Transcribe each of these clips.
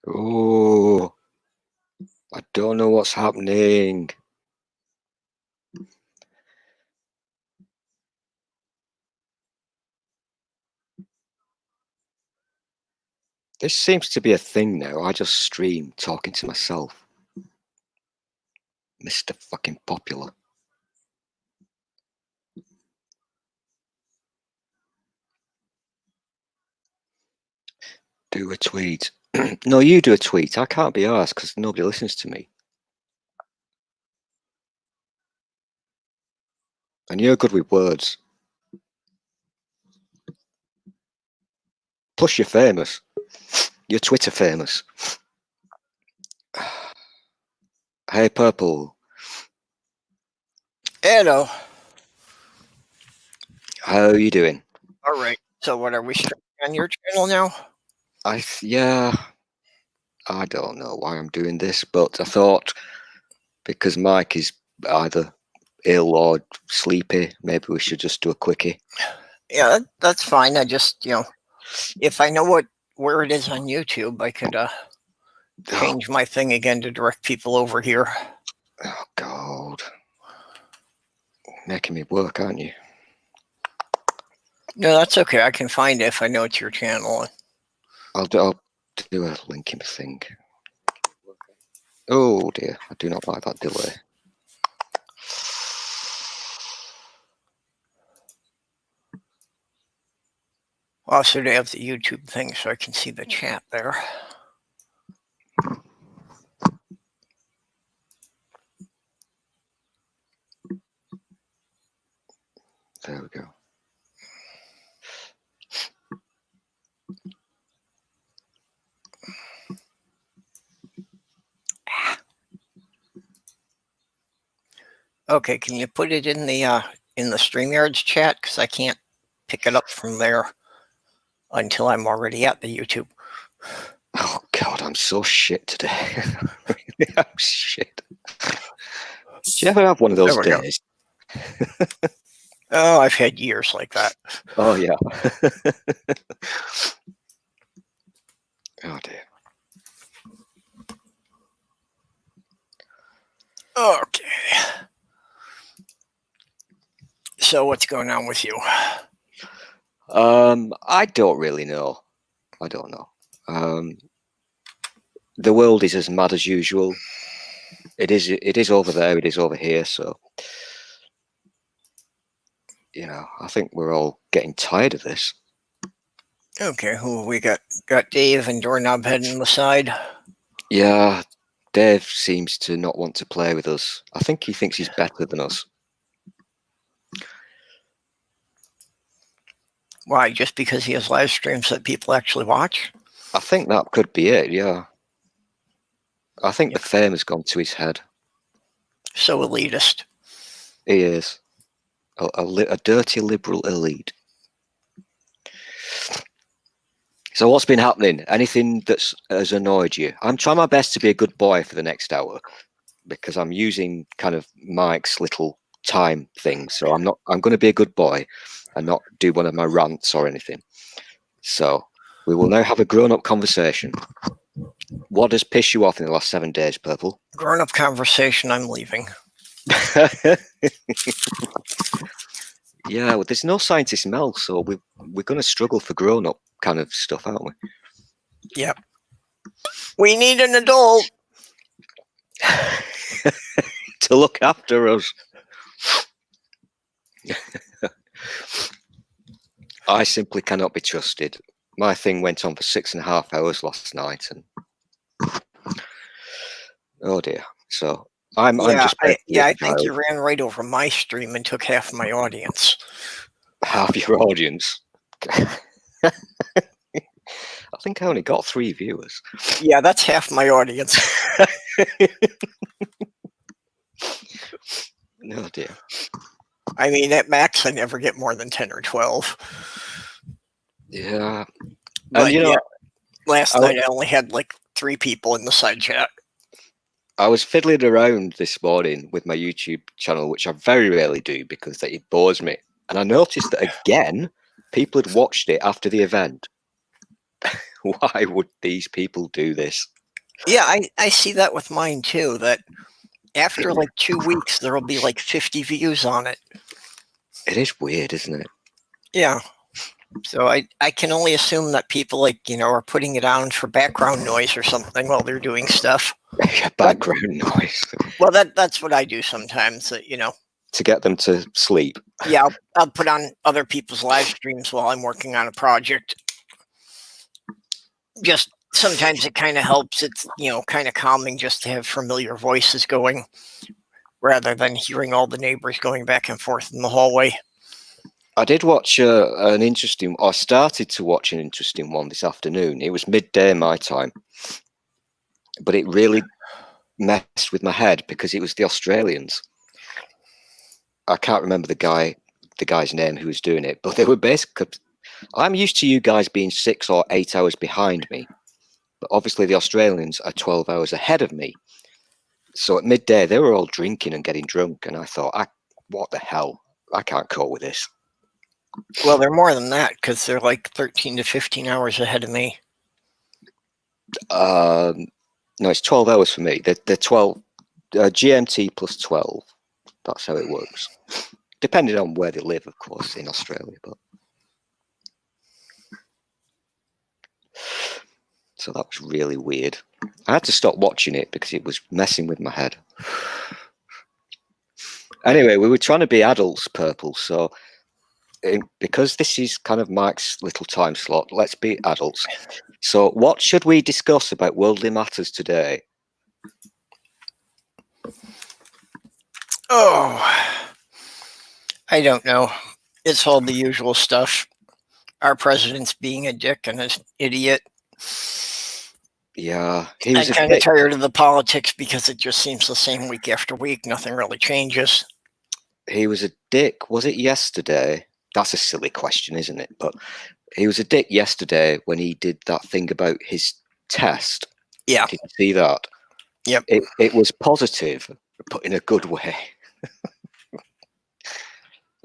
Oh, I don't know what's happening. This seems to be a thing now. I just stream talking to myself. Mr. fucking Popular. Do a tweet. No, you do a tweet. I can't be asked because nobody listens to me. And you're good with words. Plus, you're famous. You're Twitter famous. Hey, Purple. Hello. How are you doing? All right. So, what are we streaming on your channel now? Yeah. I don't know why I'm doing this, but I thought because Mike is either ill or sleepy, maybe we should just do a quickie. Yeah, that's fine. I just, if I know where it is on YouTube, I could change my thing again to direct people over here. Oh God, making me work, aren't you? No, that's okay. I can find it if I know it's your channel. I'll do a linking thing. Oh dear, I do not like that delay. Also, to have the YouTube thing so I can see the chat there. There we go. Okay, can you put it in the StreamYard's chat? Because I can't pick it up from there until I'm already at the YouTube. Oh God, I'm so shit today. I'm shit. Do you ever have one of those days? Oh, I've had years like that. Oh yeah. Oh dear. Okay. So what's going on with you? I don't really know. I don't know. The world is as mad as usual. It is over there, it is over here, so I think we're all getting tired of this. Okay, who we got? Got Dave and Doorknob heading the side. Yeah, Dave seems to not want to play with us. I think he thinks he's better than us. Why? Just because he has live streams that people actually watch? I think that could be it, yeah. I think the fame has gone to his head. So elitist. He is. A dirty liberal elite. So what's been happening? Anything that has annoyed you? I'm trying my best to be a good boy for the next hour because I'm using kind of Mike's little time thing. So I'm going to be a good boy and not do one of my rants or anything. So we will now have a grown-up conversation. What has pissed you off in the last 7 days, Purple? Grown-up conversation, I'm leaving. Yeah, well, there's no scientist Mel, so we're going to struggle for grown-up kind of stuff, aren't we? Yep. We need an adult to look after us. I simply cannot be trusted. My thing went on for 6.5 hours last night, and oh dear. So I'm just I think you ran right over my stream and took half my audience. Half your audience. I think I only got 3 viewers. Yeah, that's half my audience. Oh dear. I mean, at max, I never get more than 10 or 12. Yeah. But and last night I only had like 3 people in the side chat. I was fiddling around this morning with my YouTube channel, which I very rarely do because it bores me. And I noticed that again, people had watched it after the event. Why would these people do this? Yeah, I see that with mine too, that after like 2 weeks, there'll be like 50 views on it. It is weird, isn't it? Yeah. So I can only assume that people like, are putting it on for background noise or something while they're doing stuff. Background noise. Well, that's what I do sometimes, To get them to sleep. Yeah, I'll put on other people's live streams while I'm working on a project. Just sometimes it kind of helps. It's, kind of calming just to have familiar voices going rather than hearing all the neighbors going back and forth in the hallway. I did watch an interesting, I started to watch an interesting one this afternoon. It was midday my time, but it really messed with my head because it was the Australians. I can't remember the guy's name who was doing it, but they were basically, I'm used to you guys being 6 or 8 hours behind me, but obviously the Australians are 12 hours ahead of me. So at midday, they were all drinking and getting drunk, and I thought, what the hell? I can't cope with this. Well, they're more than that because they're like 13 to 15 hours ahead of me. No, it's 12 hours for me. They're 12 GMT plus 12. That's how it works. Depending on where they live, of course, in Australia. But so that was really weird. I had to stop watching it because it was messing with my head. Anyway, we were trying to be adults, Purple. So because this is kind of Mike's little time slot, let's be adults. So what should we discuss about worldly matters today? Oh, I don't know. It's all the usual stuff. Our president's being a dick and an idiot. Yeah, I'm kind of tired of the politics because it just seems the same week after week. Nothing really changes. He was a dick. Was it yesterday? That's a silly question, isn't it? But he was a dick yesterday when he did that thing about his test. Yeah. Did you see that? Yep. It was positive, but in a good way.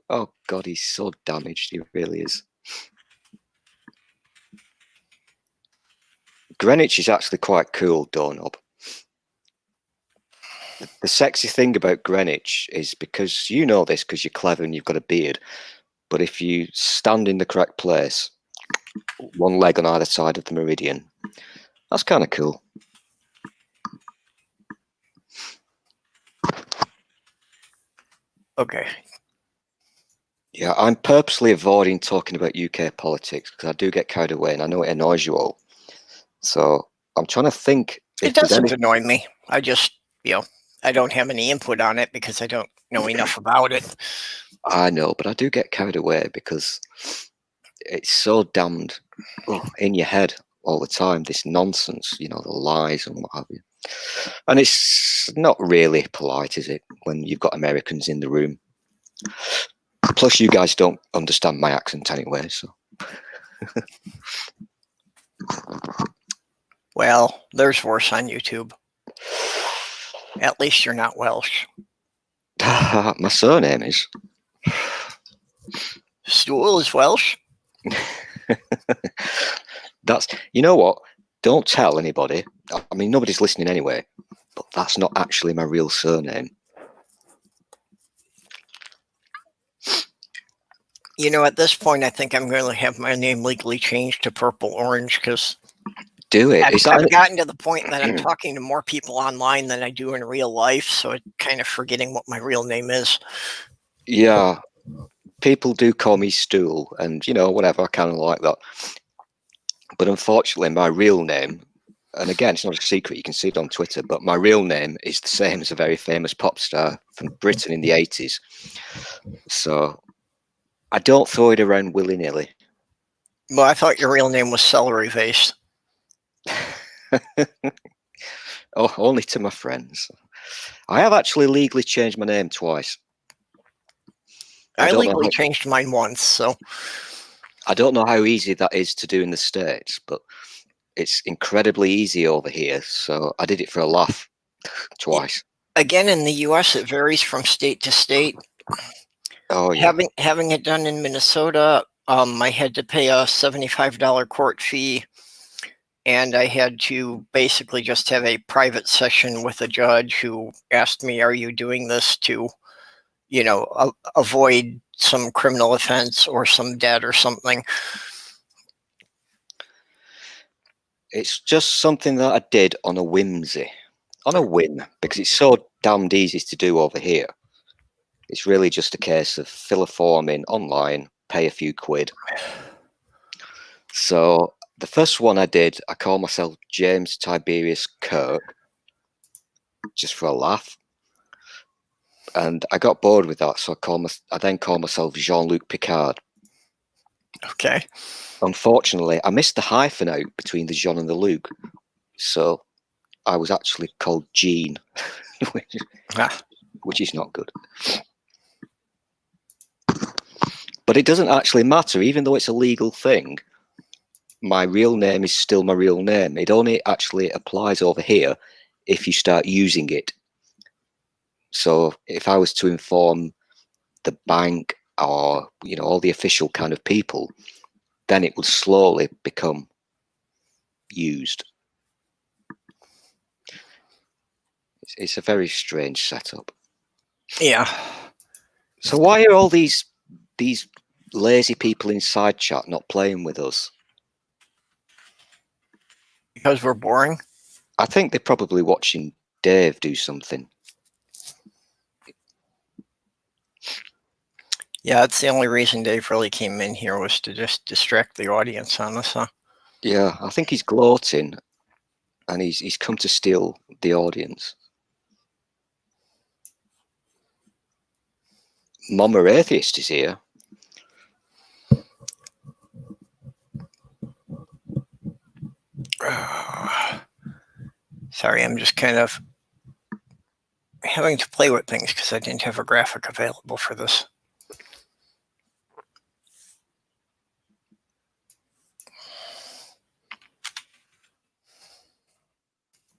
Oh, God, he's so damaged. He really is. Greenwich is actually quite cool, doorknob. The sexy thing about Greenwich is because you know this because you're clever and you've got a beard. But if you stand in the correct place, one leg on either side of the meridian, that's kind of cool. Okay. Yeah, I'm purposely avoiding talking about UK politics because I do get carried away and I know it annoys you all. So I'm trying to think. It doesn't annoy me. I just, I don't have any input on it because I don't know enough about it. I know, but I do get carried away because it's so damned in your head all the time, this nonsense, the lies and what have you. And it's not really polite, is it, when you've got Americans in the room? Plus, you guys don't understand my accent anyway, so. Well, there's worse on YouTube. At least you're not Welsh. My surname is. Stool is Welsh? That's, you know what? Don't tell anybody. I mean, nobody's listening anyway, but that's not actually my real surname. At this point, I think I'm going to have my name legally changed to Purple Orange because do it. I've gotten to the point that I'm talking to more people online than I do in real life, so I'm kind of forgetting what my real name is. Yeah, people do call me Stool, and whatever. I kind of like that. But unfortunately, my real name, and again, it's not a secret, you can see it on Twitter, but my real name is the same as a very famous pop star from Britain in the 80s. So I don't throw it around willy-nilly. Well, I thought your real name was Celery Vase. Oh, only to my friends. I have actually legally changed my name twice. I legally changed mine once, so. I don't know how easy that is to do in the States, but it's incredibly easy over here. So I did it for a laugh twice. Again, in the US, it varies from state to state. Oh, yeah. Having it done in Minnesota, I had to pay a $75 court fee and I had to basically just have a private session with a judge who asked me, are you doing this to, avoid some criminal offense or some debt or something? It's just something that I did on a whimsy, because it's so damned easy to do over here. It's really just a case of fill a form in online, pay a few quid. So the first one I did, I called myself James Tiberius Kirk, just for a laugh. And I got bored with that, so I then called myself Jean-Luc Picard. Okay. Unfortunately, I missed the hyphen out between the Jean and the Luke, so I was actually called Jean, which is not good. But it doesn't actually matter, even though it's a legal thing. My real name is still my real name. It only actually applies over here if you start using it. So if I was to inform the bank or all the official kind of people, then it would slowly become used. It's a very strange setup. Yeah. So why are all these lazy people inside chat not playing with us? Because we're boring? I think they're probably watching Dave do something. Yeah, that's the only reason Dave really came in here, was to just distract the audience on us, huh? Yeah, I think he's gloating, and he's come to steal the audience. Mama Atheist is here. Sorry, I'm just kind of having to play with things because I didn't have a graphic available for this.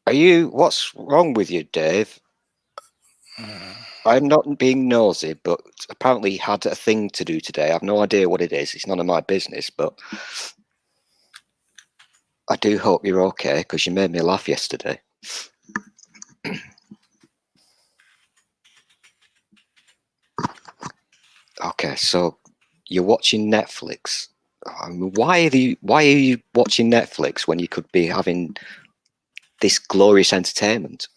What's wrong with you, Dave? I'm not being nosy, but apparently he had a thing to do today. I have no idea what it is. It's none of my business, but I do hope you're okay, because you made me laugh yesterday. Okay, so you're watching Netflix. I mean, why are you watching Netflix when you could be having this glorious entertainment?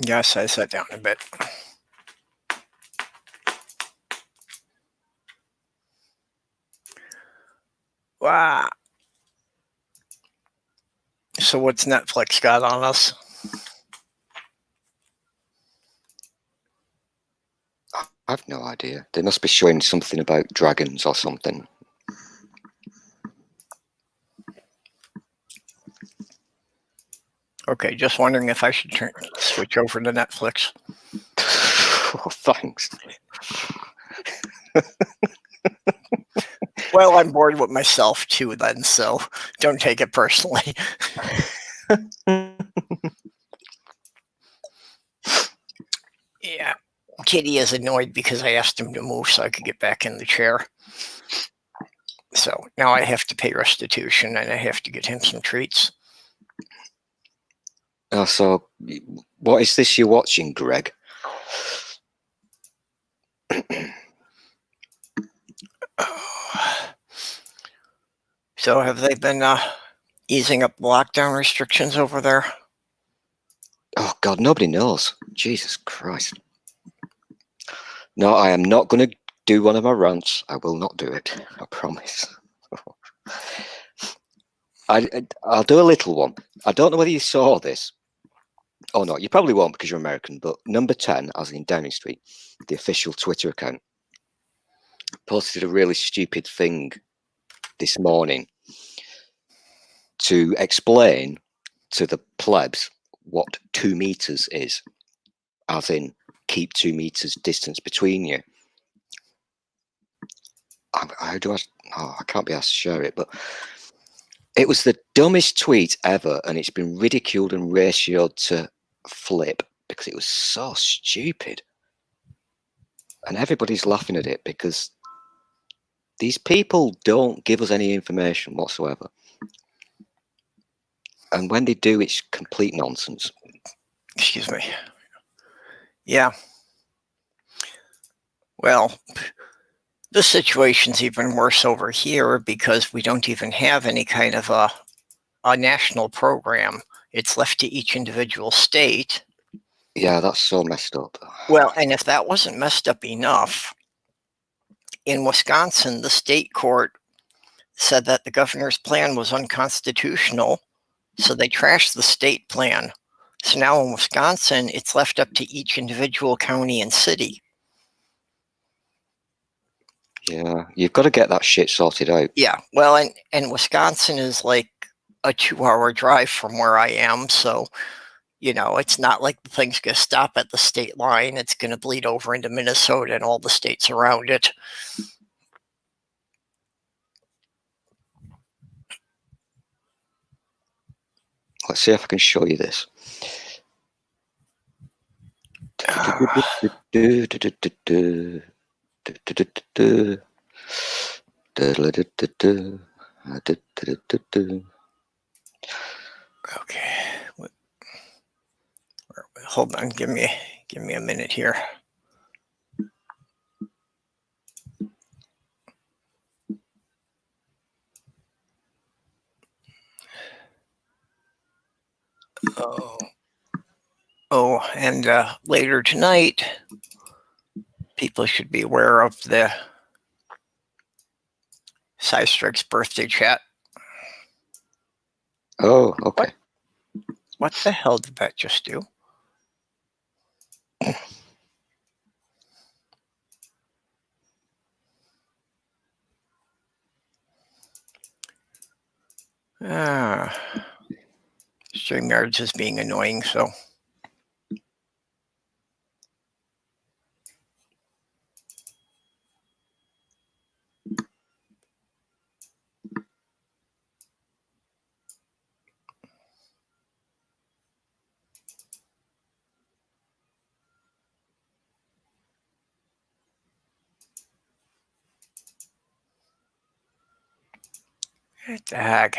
Yes, I sat down a bit. Wow. So what's Netflix got on us? I've no idea. They must be showing something about dragons or something. Okay, just wondering if I should switch over to Netflix. Oh, thanks. Well, I'm bored with myself too then, so don't take it personally. Yeah, Kitty is annoyed because I asked him to move so I could get back in the chair. So now I have to pay restitution and I have to get him some treats. Oh, so what is this you're watching, Greg? So have they been easing up lockdown restrictions over there? Oh God, nobody knows. Jesus Christ. No, I am not going to do one of my rants. I will not do it. I promise. I'll do a little one. I don't know whether you saw this. Oh no, you probably won't because you're American, but number 10, as in Downing Street, the official Twitter account, posted a really stupid thing this morning to explain to the plebs what 2 meters is, as in keep 2 meters distance between you. How do I? Oh, I can't be asked to share it, but It was the dumbest tweet ever, and it's been ridiculed and ratioed to flip because it was so stupid. And everybody's laughing at it because these people don't give us any information whatsoever. And when they do, it's complete nonsense. Excuse me. Yeah. Well, the situation's even worse over here because we don't even have any kind of a national program. It's left to each individual state. Yeah, that's so messed up. Well, and if that wasn't messed up enough, in Wisconsin, the state court said that the governor's plan was unconstitutional, so they trashed the state plan. So now in Wisconsin, it's left up to each individual county and city. Yeah, you've got to get that shit sorted out. Yeah, well, and Wisconsin is like a 2-hour drive from where I am, so you know, it's not like the thing's going to stop at the state line. It's going to bleed over into Minnesota and all the states around it. Let's see if I can show you this. Okay. Hold on. Give me a minute here. Oh, and later tonight, people should be aware of the SSsshhh's birthday chat. Oh, okay. What the hell did that just do? StreamYard's is being annoying, so. What the heck?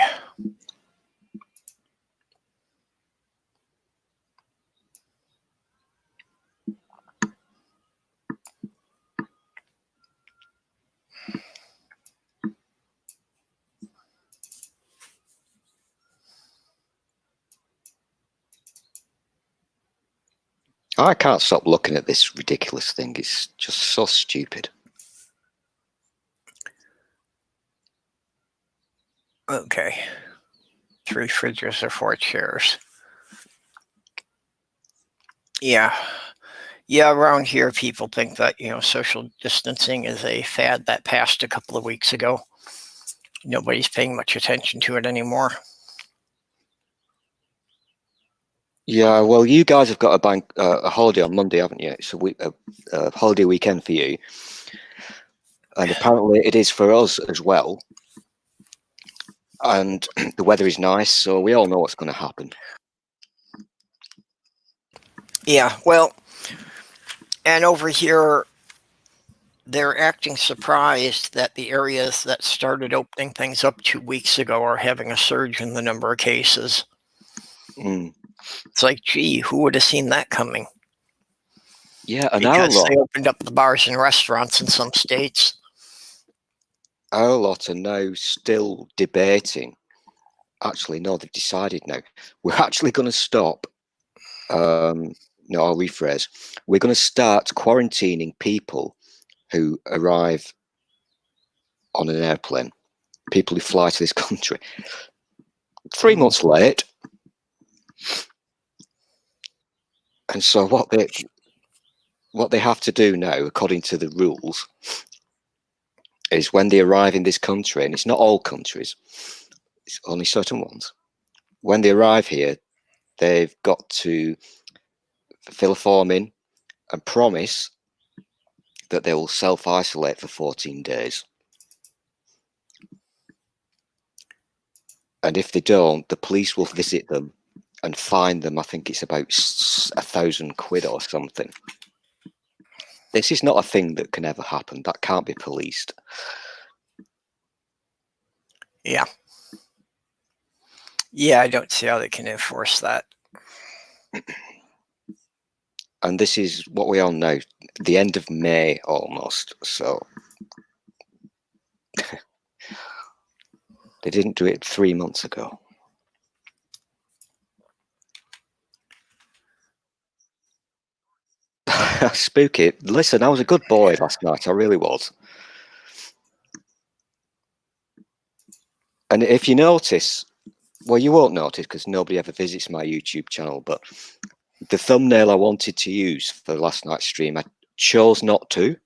I can't stop looking at this ridiculous thing. It's just so stupid. Okay. 3 fridges or 4 chairs. Yeah. Yeah, around here, people think that, you know, social distancing is a fad that passed a couple of weeks ago. Nobody's paying much attention to it anymore. Yeah, well, you guys have got a holiday on Monday, haven't you? It's a holiday weekend for you. And apparently it is for us as well. And the weather is nice, so we all know what's going to happen. Yeah, well, and over here, they're acting surprised that the areas that started opening things up 2 weeks ago are having a surge in the number of cases. It's like, gee, who would have seen that coming? Yeah, and because they opened up the bars and restaurants in some states. Our lot are now still debating. Actually, no, they've decided now. We're actually going to stop. No, I'll rephrase. We're going to start quarantining people who arrive on an airplane, people who fly to this country. 3 months late. And so what they have to do now, according to the rules, is when they arrive in this country, and it's not all countries, it's only certain ones. When they arrive here, they've got to fill a form in and promise that they will self-isolate for 14 days. And if they don't, the police will visit them and fine them. I think it's about £1,000 or something. This is not a thing that can ever happen. That can't be policed. Yeah. Yeah, I don't see how they can enforce that. And this is what we are now, the end of May almost. So they didn't do it 3 months ago. Spooky. Listen, I was a good boy last night. I really was. And if you notice, well, you won't notice because nobody ever visits my YouTube channel, but the thumbnail I wanted to use for last night's stream, I chose not to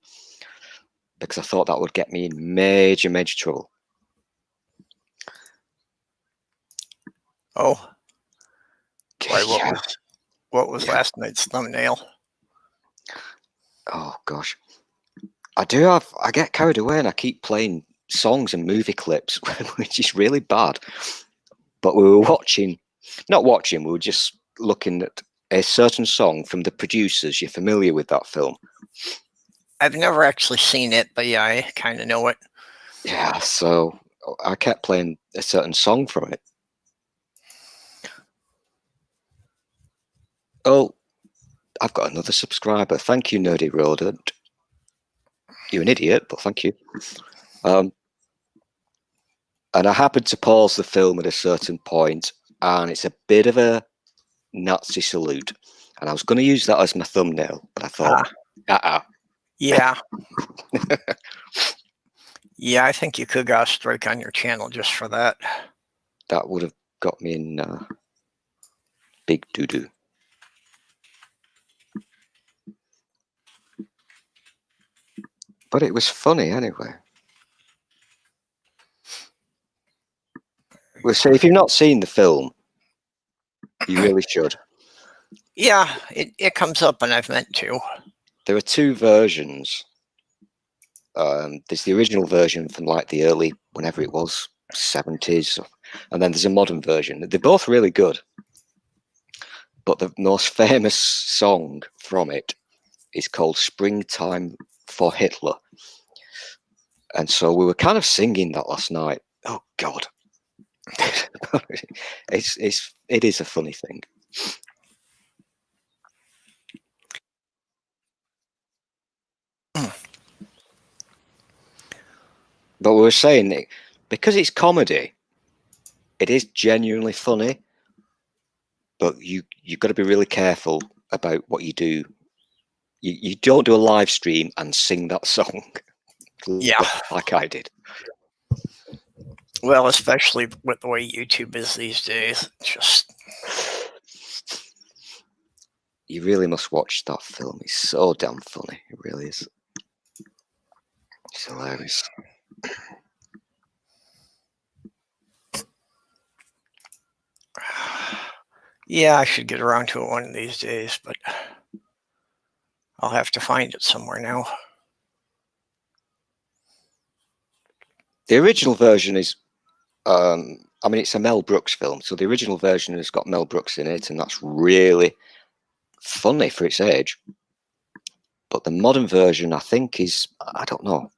because I thought that would get me in major trouble. Oh. Why, Yeah. what was last night's thumbnail? Oh gosh. I get carried away and I keep playing songs and movie clips, which is really bad. But we were we were just looking at a certain song from The Producers. You're familiar with that film? I've never actually seen it, but yeah, I kind of know it. Yeah, so I kept playing a certain song from it. Oh, I've got another subscriber. Thank you, Nerdy Rodent. You're an idiot, but thank you. And I happened to pause the film at a certain point, and it's a bit of a Nazi salute. And I was going to use that as my thumbnail, but I thought, Yeah. Yeah, I think you could got a strike on your channel just for that. That would have got me in big doo-doo. But it was funny anyway. Well, so if you've not seen the film, you really should. Yeah, it comes up and I've meant to. There are two versions. There's the original version from like the early, whenever it was, 70s. And then there's a modern version. They're both really good. But the most famous song from it is called Springtime for Hitler. And so we were kind of singing that last night. Oh God. It is a funny thing. But we were saying, because it's comedy, it is genuinely funny, but you've got to be really careful about what you do. You don't do a live stream and sing that song. Yeah. Like I did. Well, especially with the way YouTube is these days. Just You really must watch that film. It's so damn funny. It really is. It's hilarious. yeah, I should get around to it one of these days, but I'll have to find it somewhere now. The original version is, I mean, it's a Mel Brooks film, so the original version has got Mel Brooks in it, and that's really funny for its age. But the modern version, I think, is, I don't know,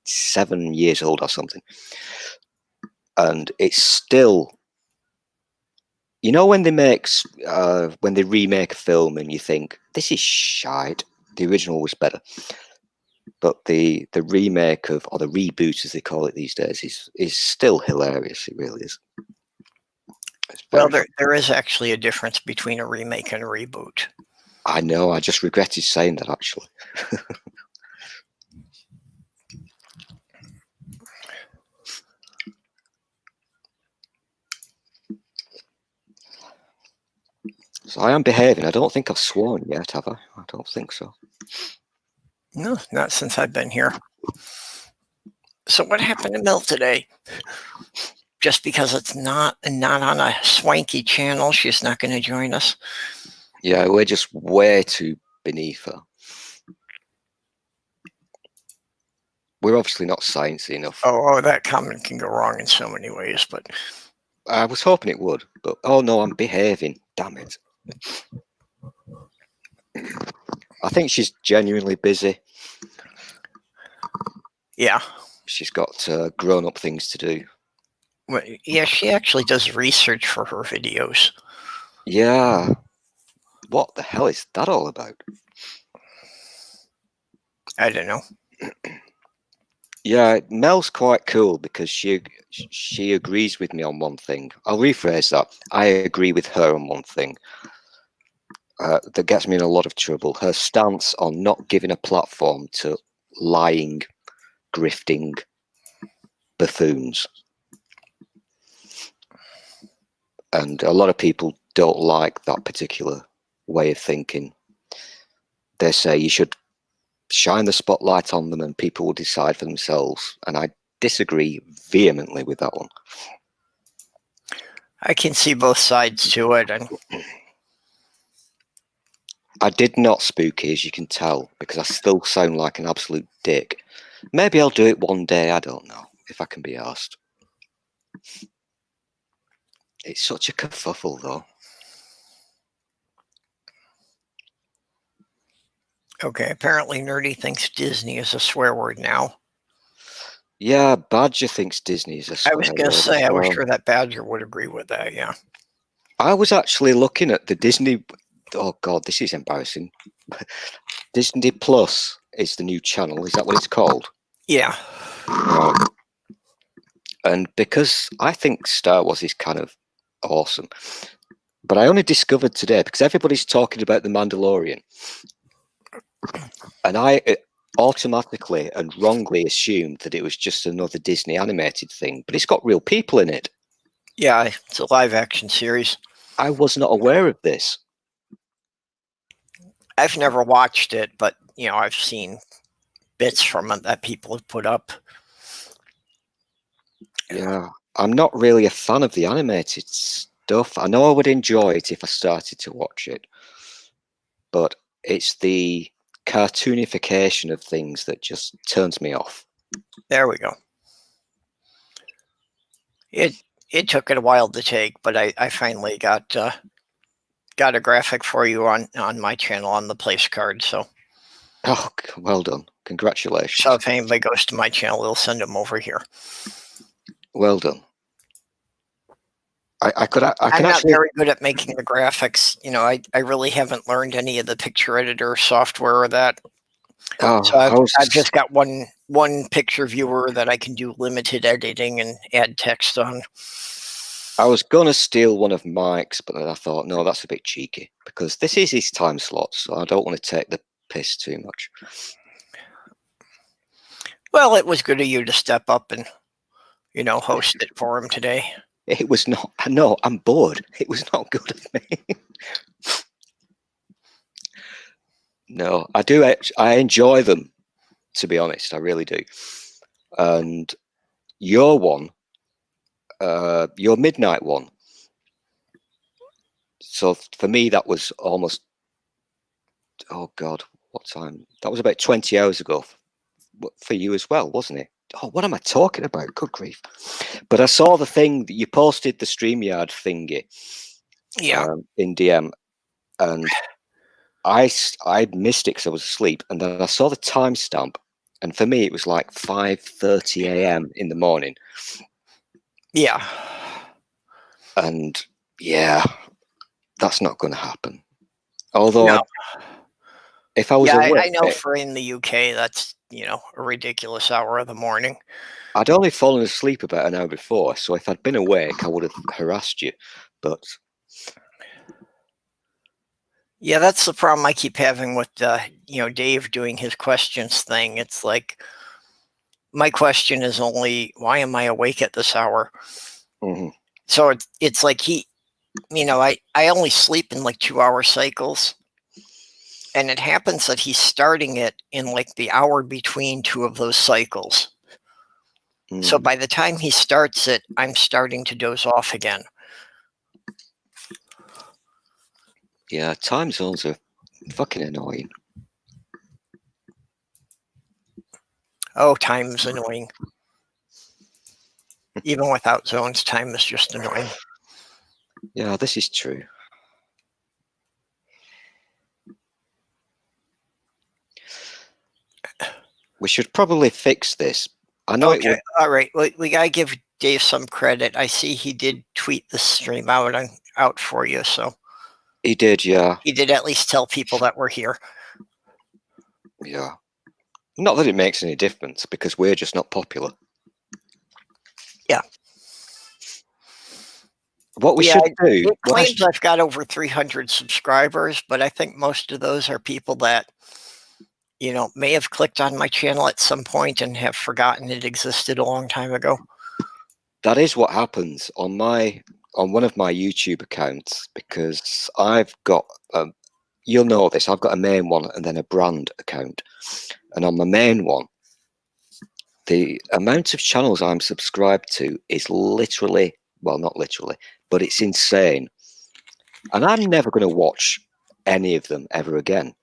7 years old or something. And it's still, you know, when they remake a film and you think, this is shite, the original was better. But the remake of, or the reboot as they call it these days, is still hilarious. It really is. Well, there is actually a difference between a remake and a reboot. I know. I just regretted saying that, actually. So I am behaving. I don't think I've sworn yet, have I? I don't think so. No, not since I've been here. So what happened to Mel today? Just because it's not on a swanky channel, she's not going to join us? Yeah, we're just way too beneath her. We're obviously not sciencey enough. Oh, that comment can go wrong in so many ways, but I was hoping it would, but oh no, I'm behaving. Damn it. I think she's genuinely busy. Yeah. She's got grown-up things to do. Well, yeah, she actually does research for her videos. Yeah. What the hell is that all about? I don't know. Yeah, Mel's quite cool because she agrees with me on one thing. I'll rephrase that. I agree with her on one thing. That gets me in a lot of trouble. Her stance on not giving a platform to lying, grifting buffoons. And a lot of people don't like that particular way of thinking. They say you should shine the spotlight on them and people will decide for themselves. And I disagree vehemently with that one. I can see both sides to it, and I did not spooky, as you can tell, because I still sound like an absolute dick. Maybe I'll do it one day, I don't know, if I can be asked. It's such a kerfuffle, though. okay, apparently Nerdy thinks Disney is a swear word now. Yeah, Badger thinks Disney is a swear I was going to word say, as I was well. sure that Badger would agree with that, yeah. I was actually looking at the Disney... Oh, God, this is embarrassing. Disney Plus is the new channel. Is that what it's called? Yeah. Right. And because I think Star Wars is kind of awesome, but I only discovered today because everybody's talking about The Mandalorian. And I automatically and wrongly assumed that it was just another Disney animated thing, but it's got real people in it. Yeah, it's a live action series. I was not aware of this. I've never watched it, but, you know, I've seen bits from it that people have put up. Yeah, I'm not really a fan of the animated stuff. I know I would enjoy it if I started to watch it, but it's the cartoonification of things that just turns me off. There we go. It took it a while to take, but I finally got a graphic for you on my channel on the place card. So Oh, well done. Congratulations. so if anybody goes to my channel, they'll send them over here. Well done. I I'm can not actually... very good at making the graphics. You know, I really haven't learned any of the picture editor software or that. Oh, So I was... I've just got one picture viewer that I can do limited editing and add text on. I was gonna steal one of Mike's, but then I thought, no, that's a bit cheeky because this is his time slot, so I don't want to take the piss too much. Well, it was good of you to step up and, you know, host it for him today. It was not. No, I'm bored. It was not good of me. No, I do. I enjoy them, to be honest. I really do. And your one, your midnight one. So for me, that was almost... Oh God, what time? That was about 20 hours ago for you as well, wasn't it? Oh, what am I talking about? Good grief. But I saw the thing that you posted, the StreamYard thingy, Yeah. in DM, and I missed it because I was asleep, and then I saw the timestamp, and for me it was like 5:30 a.m. in the morning. Yeah. And yeah, that's not going to happen. Although No. if I was Yeah, awake, I know for in the UK, that's, you know, a ridiculous hour of the morning. I'd only fallen asleep about an hour before, so if I'd been awake, I would have harassed you. But Yeah, that's the problem I keep having with, you know, Dave doing his questions thing. It's like, my question is only, why am I awake at this hour? mhm. So it's like he, you know, I only sleep in like 2-hour cycles. And it happens that he's starting it in like the hour between two of those cycles. So by the time he starts it, I'm starting to doze off again. Yeah, time zones are fucking annoying. Oh, time's annoying. Even without zones, time is just annoying. Yeah, this is true. We should probably fix this. I know it Okay, would. all right. We gotta give Dave some credit. I see he did tweet the stream out for you, so He did, yeah. he did at least tell people that we're here. Yeah. Not that it makes any difference because we're just not popular. Yeah. What we Yeah, should do. it claims I've got over 300 subscribers, but I think most of those are people that, may have clicked on my channel at some point and have forgotten it existed a long time ago. That is what happens on one of my YouTube accounts, because I've got you'll know this, I've got a main one and then a brand account. And on the main one, the amount of channels I'm subscribed to is literally, well, not literally, but it's insane. And I'm never going to watch any of them ever again.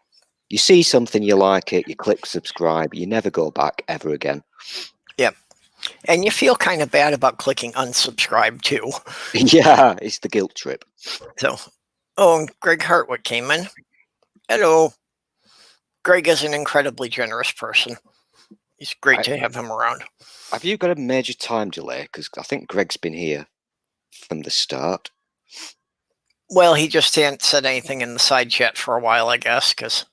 You see something, you like it, you click subscribe, you never go back ever again. Yep. And you feel kind of bad about clicking unsubscribe too. Yeah, it's the guilt trip. So, and Greg Hartwick came in. Hello. Greg is an incredibly generous person. It's great to have him around. Have you got a major time delay? Because I think Greg's been here from the start. Well, he just hadn't said anything in the side chat for a while, I guess, because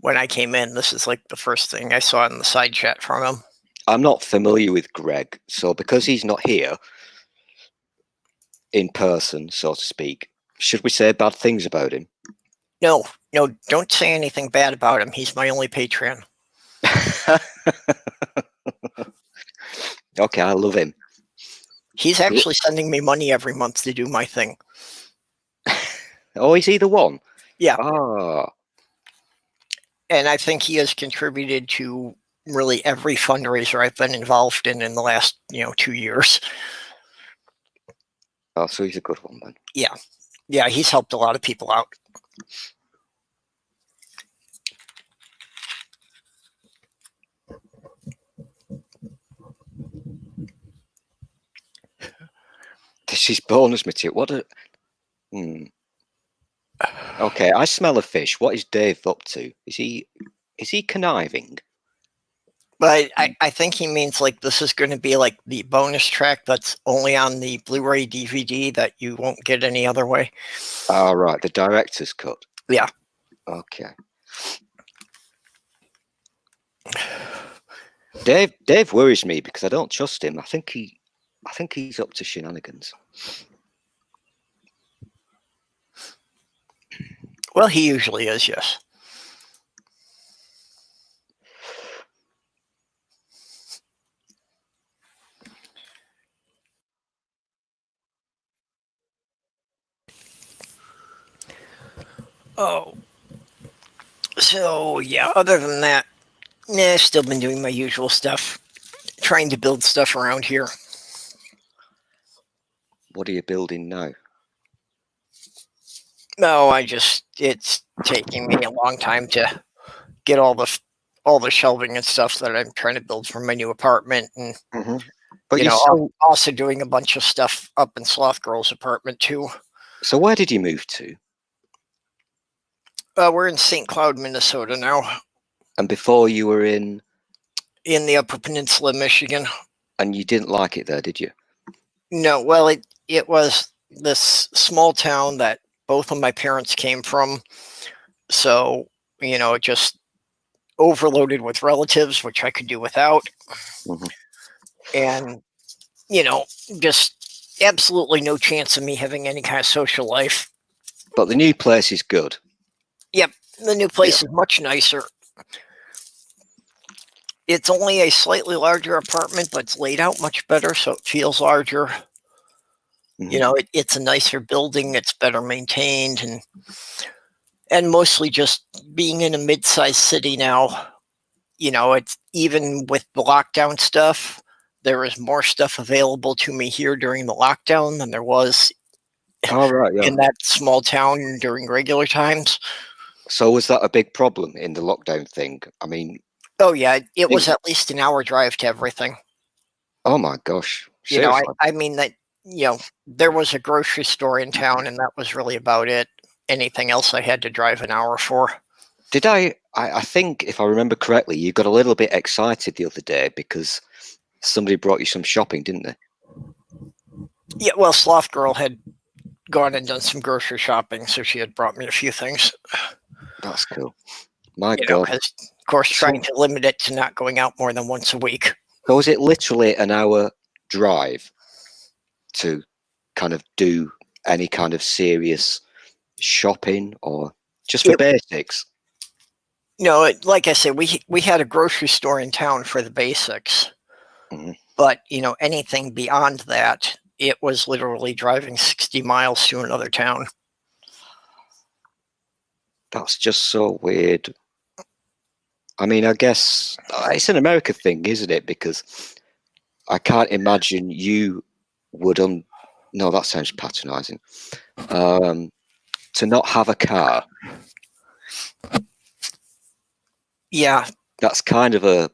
when I came in, this is like the first thing I saw in the side chat from him. I'm not familiar with Greg, so because he's not here in person, so to speak, should we say bad things about him? No, don't say anything bad about him. He's my only Patreon. Okay, I love him. He's actually sending me money every month to do my thing. Oh, is he the one? Yeah. Ah. And I think he has contributed to really every fundraiser I've been involved in the last, 2 years. Oh, so he's a good one then. Yeah. Yeah, he's helped a lot of people out. This is bonus material. What a... Okay, I smell a fish. What is Dave up to? Is he conniving? But I think he means like this is going to be like the bonus track that's only on the Blu-ray DVD that you won't get any other way. Oh, right, the director's cut. Yeah. Okay. Dave worries me because I don't trust him. I think he's up to shenanigans. Well, he usually is, yes. Oh. So, yeah, other than that, I've still been doing my usual stuff. Trying to build stuff around here. What are you building now? No, it's taking me a long time to get all the shelving and stuff that I'm trying to build for my new apartment. And, But I'm also doing a bunch of stuff up in Sloth Girl's apartment too. So where did you move to? We're in St. Cloud, Minnesota now. And before you were in the Upper Peninsula, Michigan. And you didn't like it there, did you? No, well, it was this small town that both of my parents came from. So, it just overloaded with relatives, which I could do without. And, just absolutely no chance of me having any kind of social life. But the new place is good. Yep, the new place is much nicer. It's only a slightly larger apartment, but it's laid out much better, so it feels larger. It's a nicer building. It's better maintained, and mostly just being in a mid-sized city now. It's even with the lockdown stuff, there is more stuff available to me here during the lockdown than there was in that small town during regular times. So was that a big problem in the lockdown thing? I mean... Oh, yeah, it was at least an hour drive to everything. Oh my gosh. You know, Seriously. I mean that, there was a grocery store in town, and that was really about it. Anything else I had to drive an hour for. Did I think if I remember correctly, you got a little bit excited the other day because somebody brought you some shopping, didn't they? Yeah, well, Sloth Girl had gone and done some grocery shopping, so she had brought me a few things. That's cool. My God. Because, of course, trying So, to limit it to not going out more than once a week. so was it literally an hour drive to kind of do any kind of serious shopping or just for It, basics? like I said, we had a grocery store in town for the basics, Mhm. but anything beyond that, it was literally driving 60 miles to another town. That's just so weird. I mean, I guess it's an America thing, isn't it? Because I can't imagine you would no, that sounds patronizing. To not have a car, Yeah, that's kind of an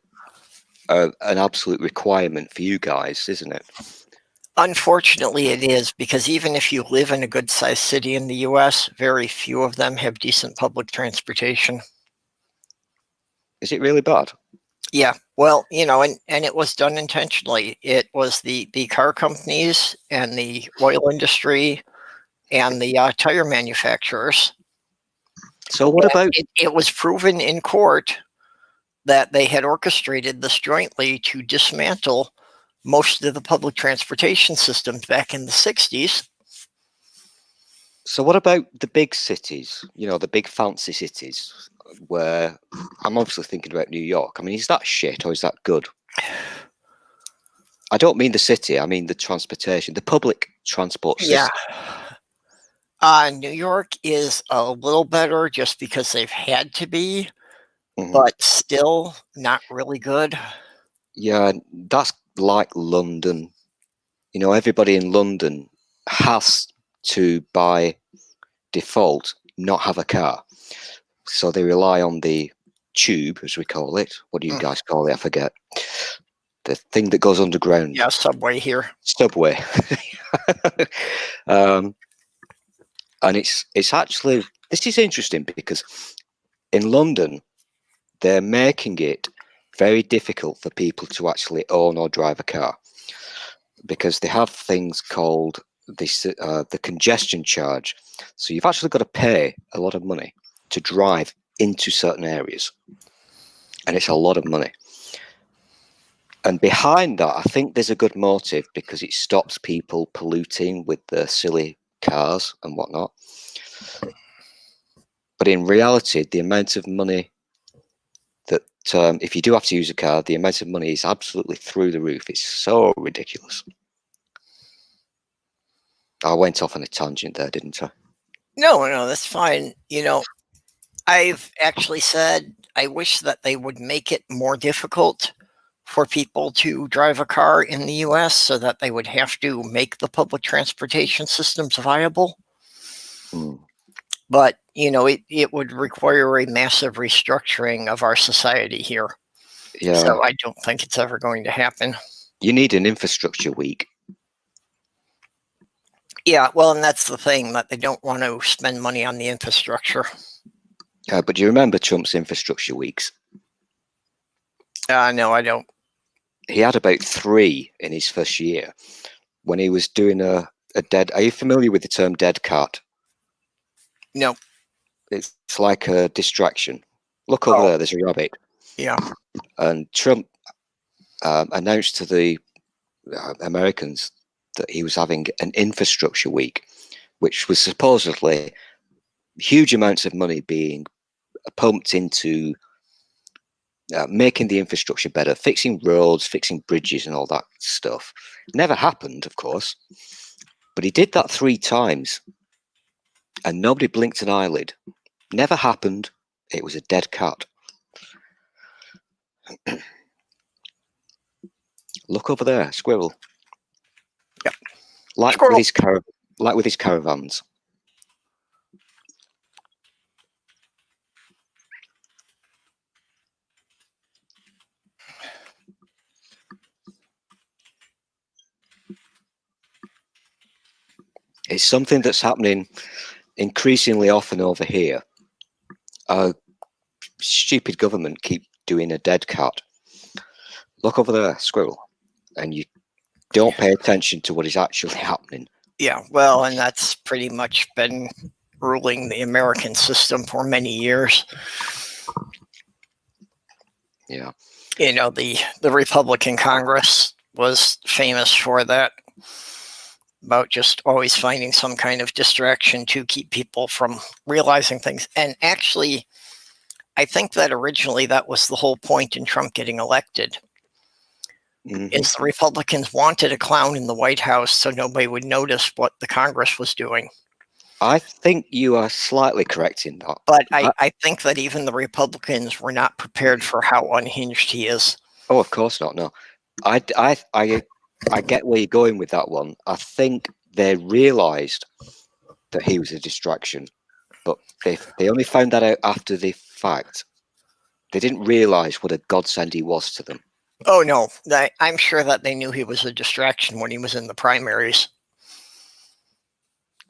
absolute requirement for you guys, isn't it? unfortunately, it is, because even if you live in a good sized city in the US, very few of them have decent public transportation. Is it really bad? Yeah, well, and it was done intentionally. It was the car companies and the oil industry and the tire manufacturers. So what about It was proven in court that they had orchestrated this jointly to dismantle most of the public transportation systems back in the 60s. the big cities? The big fancy cities where I'm obviously thinking about New York. I mean, is that shit or is that good? I don't mean the city. I mean the transportation, the public transport Yeah. system. New York is a little better just because they've had to be, Mhm. but still not really good. Yeah, that's like London. Everybody in London has to, by default, not have a car. So they rely on the tube, as we call it. What do you Mm. guys call it? I forget. The thing that goes underground. Yeah, subway here. Subway. um, and it's actually, this is interesting because in London, they're making it very difficult for people to actually own or drive a car because they have things called the congestion charge. So you've actually got to pay a lot of money to drive into certain areas, and it's a lot of money. And behind that, I think there's a good motive because it stops people polluting with their silly cars and whatnot. But in reality, the amount of money that if you do have to use a car, the amount of money is absolutely through the roof. It's so ridiculous. I went off on a tangent there, didn't I? No, that's fine. I've actually said I wish that they would make it more difficult for people to drive a car in the US so that they would have to make the public transportation systems viable. Mm. But, it would require a massive restructuring of our society here. Yeah, So I don't think it's ever going to happen. you need an infrastructure week. Yeah, well, and that's the thing, that they don't want to spend money on the infrastructure. But do you remember Trump's infrastructure weeks? No, I don't. He had about 3 in his first year when he was doing a dead. Are you familiar with the term dead cat? No. It's like a distraction. Look over Oh, there, there's a rabbit. yeah. And Trump announced to the Americans that he was having an infrastructure week, which was supposedly huge amounts of money being pumped into making the infrastructure better, fixing roads, fixing bridges, and all that stuff. Never happened, of course, but he did that 3 times, and nobody blinked an eyelid. Never happened. It was a dead cat. Look over there, squirrel. Yep. Like with Squirrel. his caravans. It's something that's happening increasingly often over here. Our stupid government keep doing a dead cat. Look over there, squirrel, and you don't pay attention to what is actually happening. Yeah, well, and that's pretty much been ruling the American system for many years. Yeah. You know, the Republican Congress was famous for that, about just always finding some kind of distraction to keep people from realizing things. And actually, I think that originally that was the whole point in Trump getting elected. Is the Republicans wanted a clown in the White House so nobody would notice what the Congress was doing. I think you are slightly correct in that. But I think that even the Republicans were not prepared for how unhinged he is. Oh, of course not. No, I get where you're going with that one. I think they realised that he was a distraction, but they only found that out after the fact. They didn't realise what a godsend he was to them. Oh no, I'm sure that they knew he was a distraction when he was in the primaries.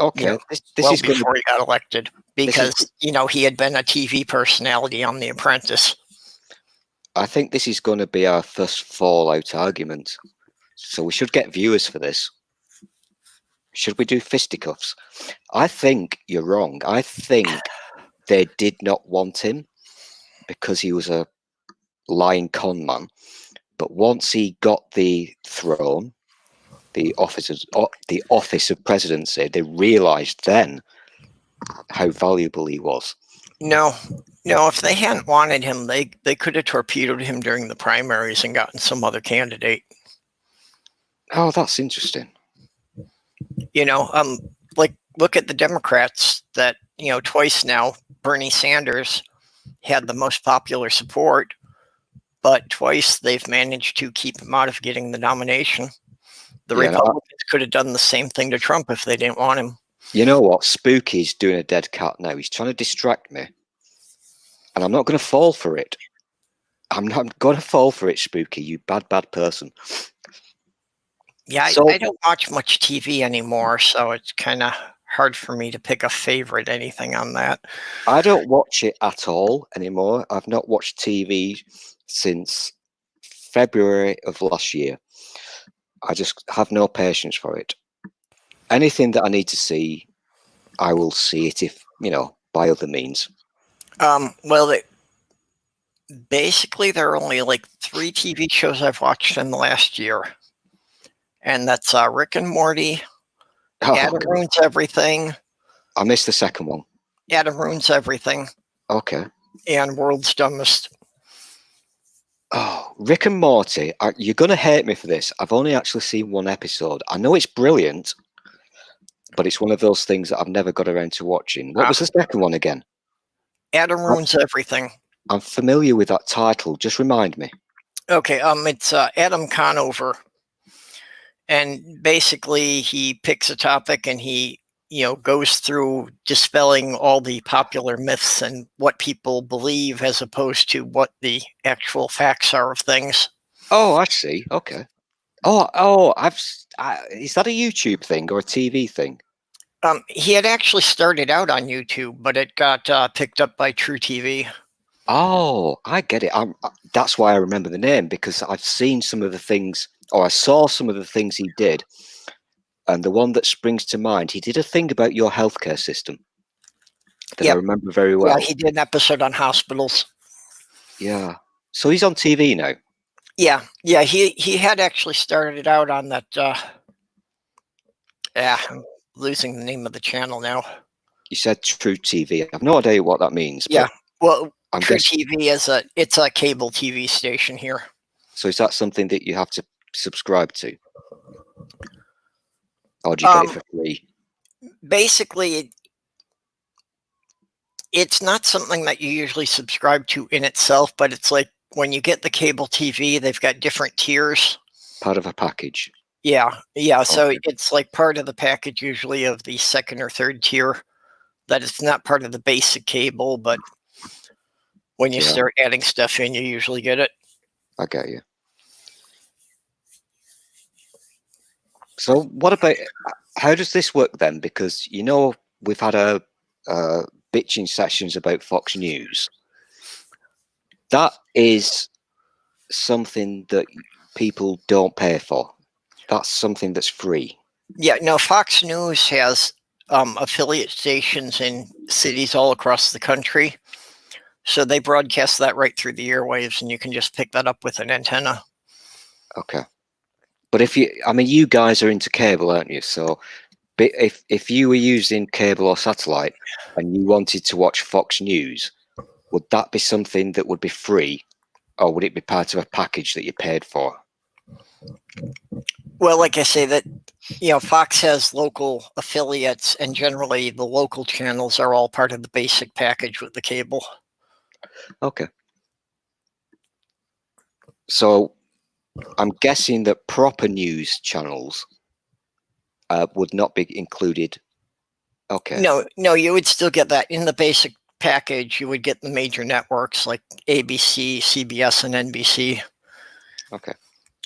Okay, You know, this is before he got elected, because is, he had been a TV personality on The Apprentice. I think this is going to be our first fallout argument, so we should get viewers for this. Should we do fisticuffs? I think you're wrong. I think they did not want him because he was a lying con man. But once he got the throne, the office of presidency, they realised then how valuable he was. No, if they hadn't wanted him, they could have torpedoed him during the primaries and gotten some other candidate. Oh, that's interesting. Like, look at the Democrats that, twice now, Bernie Sanders had the most popular support, but twice they've managed to keep him out of getting the nomination. The Republicans could have done the same thing to Trump if they didn't want him. You know what? Spooky's doing a dead cat now. He's trying to distract me. And I'm not going to fall for it. I'm not going to fall for it, Spooky, you bad person. Yeah, so, I don't watch much TV anymore, so it's kind of hard for me to pick a favorite, anything on that. I don't watch it at all anymore. I've not watched TV since February of last year. I just have no patience for it. Anything that I need to see, I will see it if, by other means. Well, basically there are only like 3 TV shows I've watched in the last year. And that's Rick and Morty, Adam Ruins Everything. I missed the second one. Adam Ruins Everything. Okay. And World's Dumbest. Oh, Rick and Morty, you're going to hate me for this. I've only actually seen 1 episode. I know it's brilliant, but it's one of those things that I've never got around to watching. What was the second one again? Adam Ruins Everything. I'm familiar with that title. Just remind me. Okay, it's Adam Conover. And basically he picks a topic and he, goes through dispelling all the popular myths and what people believe as opposed to what the actual facts are of things. Oh, I see. Okay. Oh, is that a YouTube thing or a TV thing? He had actually started out on YouTube, but it got picked up by True TV. Oh, I get it. That's why I remember the name, because I've seen some of the things, or I saw some of the things he did. And the one that springs to mind, he did a thing about your healthcare system that I remember very well. Yeah, he did an episode on hospitals. Yeah. So he's on TV now. Yeah. He had actually started out on that. I'm losing the name of the channel now. You said True TV. I have no idea what that means. Yeah. Well, True TV is it's a cable TV station here. So is that something that you have to subscribe to? Or do you get it for free? Basically, it's not something that you usually subscribe to in itself, but it's like when you get the cable TV, they've got different tiers. Part of a package. Yeah. So it's like part of the package, usually of the 2nd or 3rd tier. That it's not part of the basic cable, but when you start adding stuff in, you usually get it. I get you. So what about, how does this work then? Because we've had a bitching sessions about Fox News. That is something that people don't pay for. That's something that's free. Yeah, no, Fox News has affiliate stations in cities all across the country. So they broadcast that right through the airwaves, and you can just pick that up with an antenna. Okay. But you guys are into cable, aren't you? So if you were using cable or satellite and you wanted to watch Fox News, would that be something that would be free, or would it be part of a package that you paid for? Well, like I say, that Fox has local affiliates, and generally the local channels are all part of the basic package with the cable. Okay. So I'm guessing that proper news channels would not be included. Okay. No, you would still get that in the basic package. You would get the major networks like ABC, CBS, and NBC. Okay.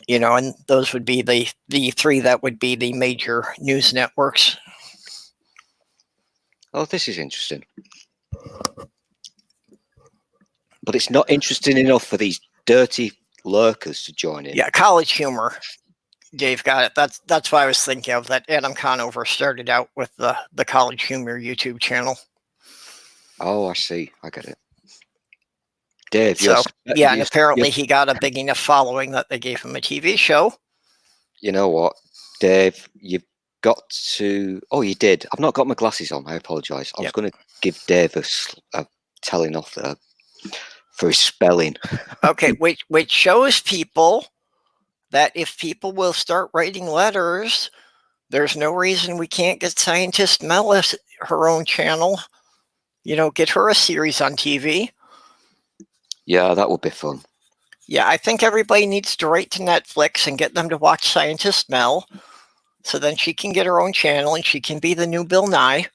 And those would be the three that would be the major news networks. Oh, this is interesting. But it's not interesting enough for these dirty lurkers to join in. Yeah, College Humor. Dave got it. That's why I was thinking of that. Adam Conover started out with the College Humor YouTube channel. Oh, I see. I get it. Dave, and apparently he got a big enough following that they gave him a TV show. You know what, Dave? You've got to. Oh, you did. I've not got my glasses on. I apologise. I was going to give Dave a telling off there for his spelling. Okay, which shows people that if people will start writing letters, there's no reason we can't get Scientist Mel her own channel. Get her a series on TV. Yeah, that would be fun. Yeah, I think everybody needs to write to Netflix and get them to watch Scientist Mel, so then she can get her own channel and she can be the new Bill Nye.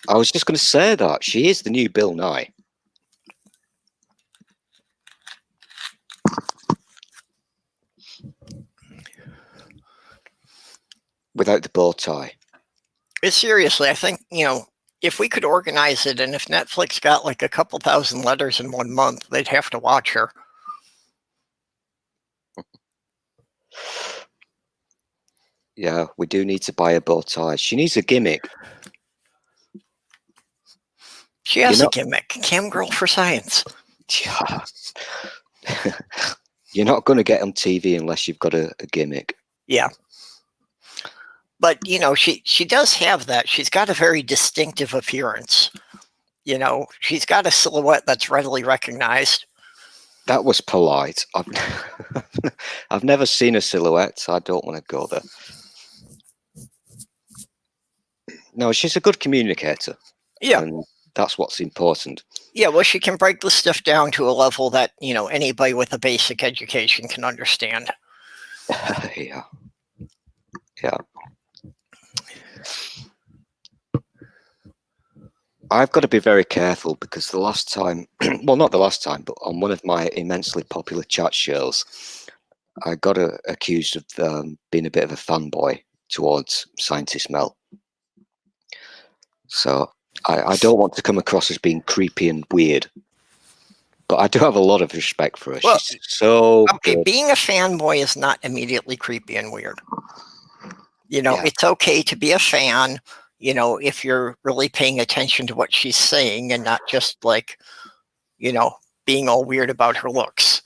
I was just going to say that. She is the new Bill Nye. Without the bow tie. Seriously, I think, if we could organize it, and if Netflix got like a couple thousand letters in 1 month, they'd have to watch her. Yeah, we do need to buy a bow tie. She needs a gimmick. She has a gimmick. Cam Girl for Science. Yeah. You're not going to get on TV unless you've got a gimmick. Yeah. But, she does have that. She's got a very distinctive appearance. She's got a silhouette that's readily recognized. That was polite. I've never seen a silhouette, so I don't want to go there. No, she's a good communicator. Yeah. And that's what's important. Yeah, well, she can break the stuff down to a level that, anybody with a basic education can understand. Yeah. Yeah. I've got to be very careful because the last time, well, not the last time, but on one of my immensely popular chat shows, I got accused of being a bit of a fanboy towards Scientist Mel. So I don't want to come across as being creepy and weird, but I do have a lot of respect for her. Well, she's so good. Being a fanboy is not immediately creepy and weird. It's okay to be a fan, if you're really paying attention to what she's saying and not just like, being all weird about her looks.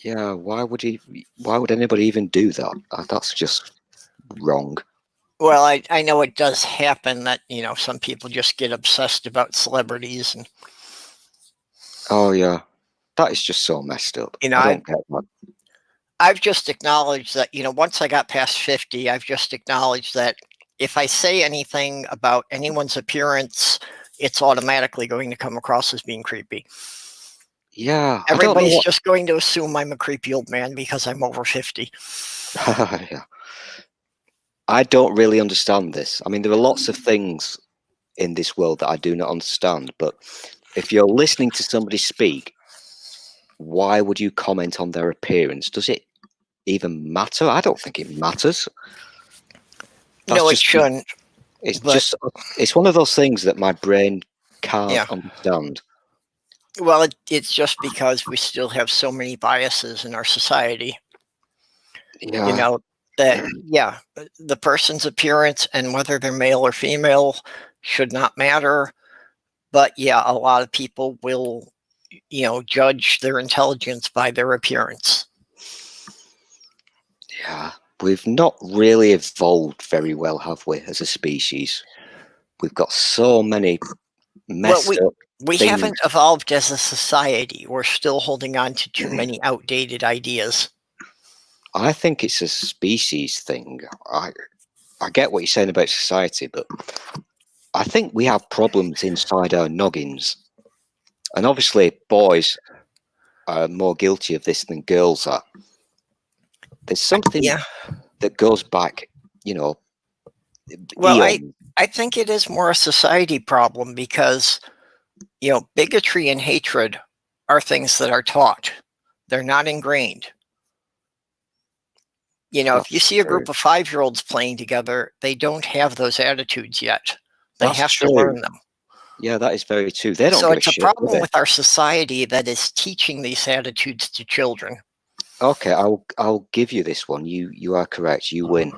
Yeah, why would anybody even do that? That's just wrong. Well, I know it does happen that, some people just get obsessed about celebrities. And oh, yeah. That is just so messed up. I don't get that. I've just acknowledged that, once I got past 50, I've just acknowledged that if I say anything about anyone's appearance, it's automatically going to come across as being creepy. Yeah. Everybody's just going to assume I'm a creepy old man because I'm over 50. Yeah. I don't really understand this. I mean, there are lots of things in this world that I do not understand, but if you're listening to somebody speak, why would you comment on their appearance? Does it even matter? I don't think it matters. No, it shouldn't. It's But just, it's one of those things that my brain can't yeah, understand. well, it's just because we still have so many biases in our society. You Yeah, know that yeah, the person's appearance and whether they're male or female should not matter. But yeah, a lot of people will, judge their intelligence by their appearance. yeah. We've not really evolved very well, have we, as a species? We've got so many Well, messed we up we things. haven't evolved as a society. We're still holding on to too many outdated ideas. I think it's a species thing. I get what you're saying about society, but I think we have problems inside our noggins. And obviously, boys are more guilty of this than girls are. There's something Yeah. that goes back, you know, Well, I eons. I think it is more a society problem because, bigotry and hatred are things that are taught. They're not ingrained. If you That's see a true. group of 5-year-olds playing together, they don't have those attitudes yet. They That's have to true. learn them. Yeah, that is very true. They don't So give a it's a shit, do problem they? with our society that is teaching these attitudes to children. Okay, I'll give you this one. You are correct. You win.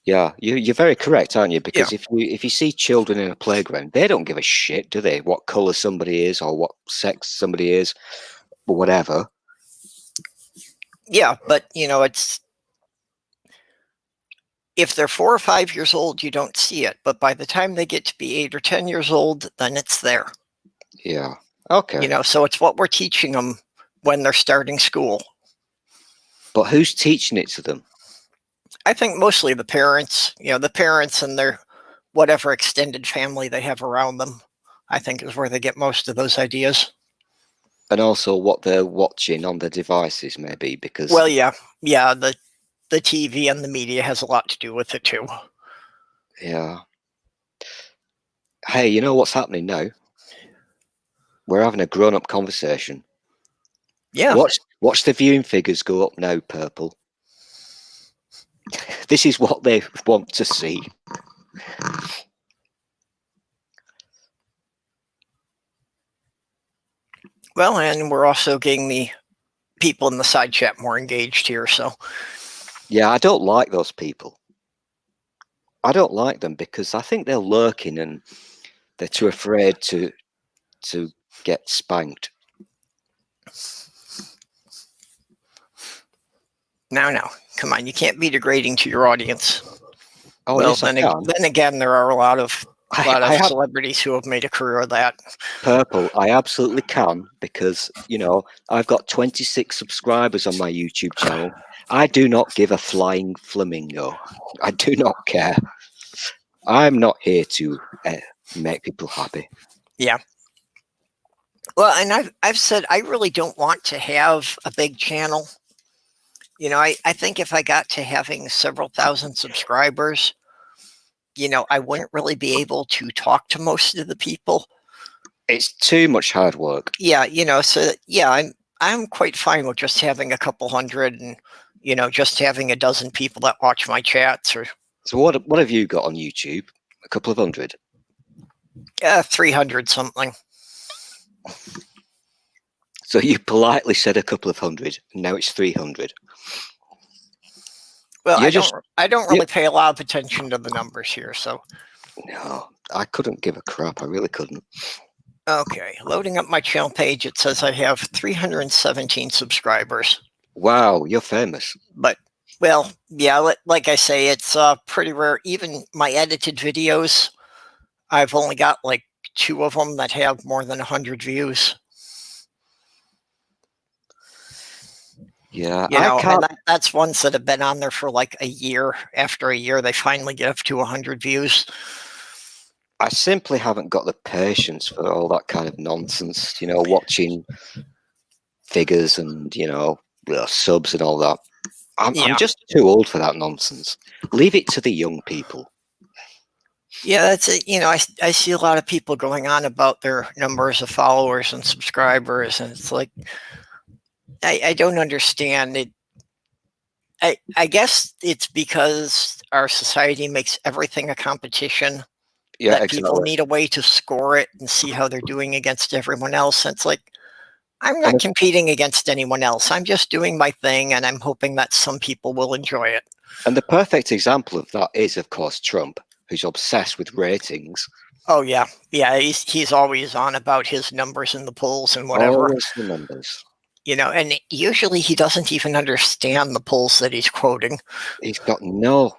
Yeah, you're very correct, aren't you? Yeah. Because if you see children in a playground, they don't give a shit, do they? What color somebody is or what sex somebody is or whatever. Yeah, but it's if they're 4 or 5 years old, you don't see it. But by the time they get to be 8 or 10 years old, then it's there. Yeah. Okay. So it's what we're teaching them when they're starting school. But who's teaching it to them? I think mostly the parents, the parents and their whatever extended family they have around them, I think is where they get most of those ideas. And also what they're watching on their devices, maybe, because Well, yeah, the TV and the media has a lot to do with it too. yeah. Hey, you know what's happening now? We're having a grown-up conversation. Yeah. Watch the viewing figures go up now, Purple. This is what they want to see. Well, and we're also getting the people in the side chat more engaged here. So Yeah, I don't like those people. I don't like them because I think they're lurking and they're too afraid to get spanked. now, come on, you can't be degrading to your audience. Oh, Well, yes, I can. then again, there are a lot of I have celebrities who have made a career of that. Purple. I absolutely can because, I've got 26 subscribers on my YouTube channel. I do not give a flying flamingo. I do not care. I'm not here to make people happy. Yeah. Well, and I've said I really don't want to have a big channel. I think if I got to having several thousand subscribers, I wouldn't really be able to talk to most of the people. It's too much hard work. Yeah, so yeah, I'm quite fine with just having a couple hundred and just having a dozen people that watch my chats or So what have you got on YouTube? A couple of hundred? 300 something. So you politely said a couple of hundred, and now it's 300. Well, You're I don't really pay a lot of attention to the numbers here, so No, I couldn't give a crap. I really couldn't. okay, loading up my channel page, it says I have 317 subscribers. Wow, you're famous. But well, yeah, like I say, it's pretty rare. Even my edited videos, I've only got like 2 of them that have more than 100 views. Yeah, I can't. And that's ones that have been on there for like a year. After a year, they finally get up to 100 views. I simply haven't got the patience for all that kind of nonsense, watching figures and, subs and all that. I'm just too old for that nonsense. Leave it to the young people. Yeah, that's it. I see a lot of people going on about their numbers of followers and subscribers, and it's like, I don't understand it. I guess it's because our society makes everything a competition, Yeah, that people exactly. need a way to score it and see how they're doing against everyone else. And it's like, I'm And not competing against anyone else. I'm just doing my thing, and I'm hoping that some people will enjoy it. and the perfect example of that is, of course, Trump, who's obsessed with ratings. Oh yeah, yeah. He's always on about his numbers in the polls and whatever, Always the numbers. And usually he doesn't even understand the polls that he's quoting. He's got no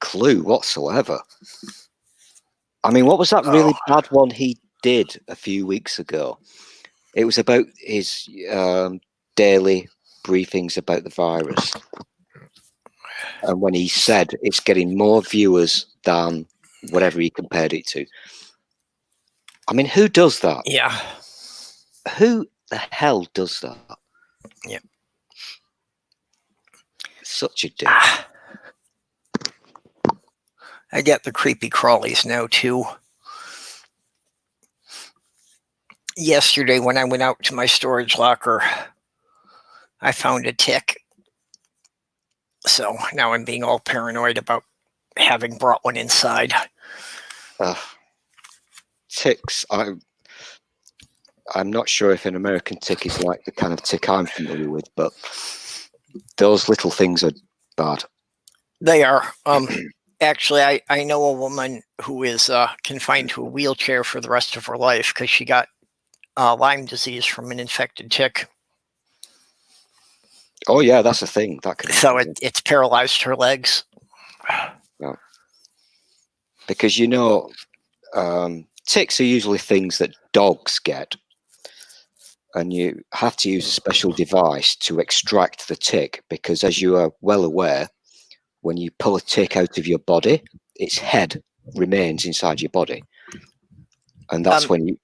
clue whatsoever. I mean, what was that Oh really bad one he did a few weeks ago? It was about his daily briefings about the virus. And when he said it's getting more viewers than whatever he compared it to. I mean, who does that? yeah, Who the hell does that? yeah. Such a dick. I get the creepy crawlies now too. Yesterday, when I went out to my storage locker, I found a tick. So now I'm being all paranoid about having brought one inside. Ticks. I'm not sure if an American tick is like the kind of tick I'm familiar with, but those little things are bad. They are. Actually, I know a woman who is confined to a wheelchair for the rest of her life because she got Lyme disease from an infected tick. Oh yeah, that's a thing that could happen. So it's paralyzed her legs. No. Because ticks are usually things that dogs get, and you have to use a special device to extract the tick. Because as you are well aware, when you pull a tick out of your body, its head remains inside your body, and that's when you.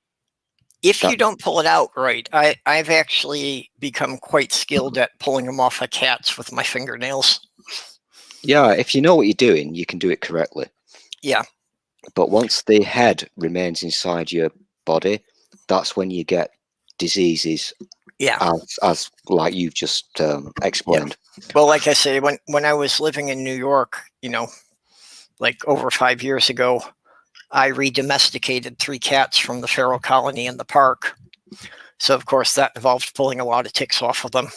If you don't pull it out right, I've actually become quite skilled at pulling them off of cats with my fingernails. Yeah, if you know what you're doing, you can do it correctly. Yeah. But once the head remains inside your body, that's when you get diseases. Yeah. As like you've just explained. Yeah. Well, like I say, when I was living in New York, like over 5 years ago, I redomesticated 3 cats from the feral colony in the park. So, of course, that involved pulling a lot of ticks off of them.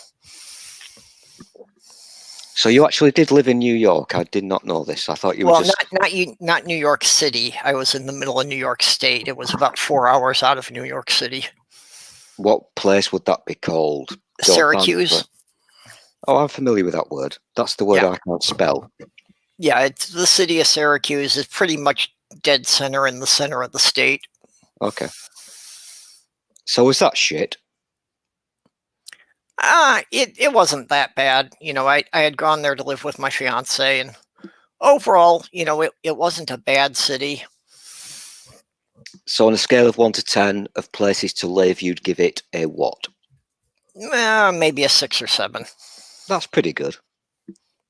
So you actually did live in New York. I did not know this. I thought you were just. Not New York City. I was in the middle of New York State. It was about 4 hours out of New York City. What place would that be called? Syracuse. Oh, I'm familiar with that word. That's the word Yeah. I can't spell. Yeah, it's the city of Syracuse is pretty much dead center in the center of the state. Okay. So is that shit? It wasn't that bad. I had gone there to live with my fiance, and overall, it wasn't a bad city. So on a scale of 1 to 10 of places to live, you'd give it a what? Maybe a 6 or 7. That's pretty good.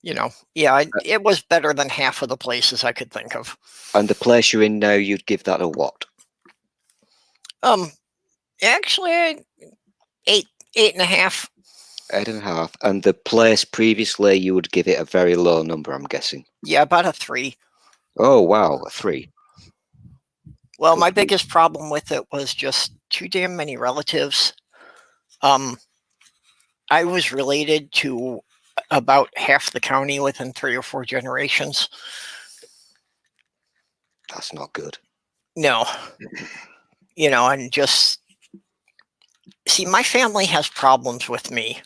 Yeah, it was better than half of the places I could think of. And the place you're in now, you'd give that a what? Actually, 8, 8.5. 8.5. And the place previously, you would give it a very low number, I'm guessing. Yeah, about a 3. Oh, wow, a 3. Well, my biggest problem with it was just too damn many relatives. I was related to about half the county within 3 or 4 generations. That's not good. No. And just see, my family has problems with me.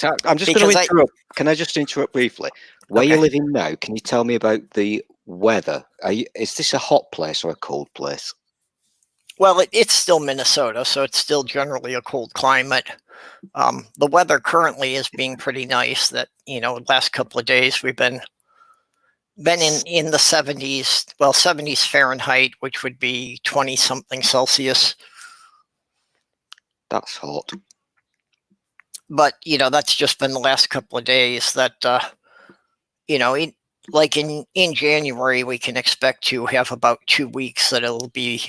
I'm just going to interrupt. Can I just interrupt briefly? Where Okay. you're living now, can you tell me about the weather? Is this a hot place or a cold place? Well, it's still Minnesota, so it's still generally a cold climate. The weather currently is being pretty nice. That the last couple of days we've been in the 70s, well, 70s Fahrenheit, which would be 20 something Celsius. That's hot. But that's just been the last couple of days. That like in January, we can expect to have about 2 weeks that it'll be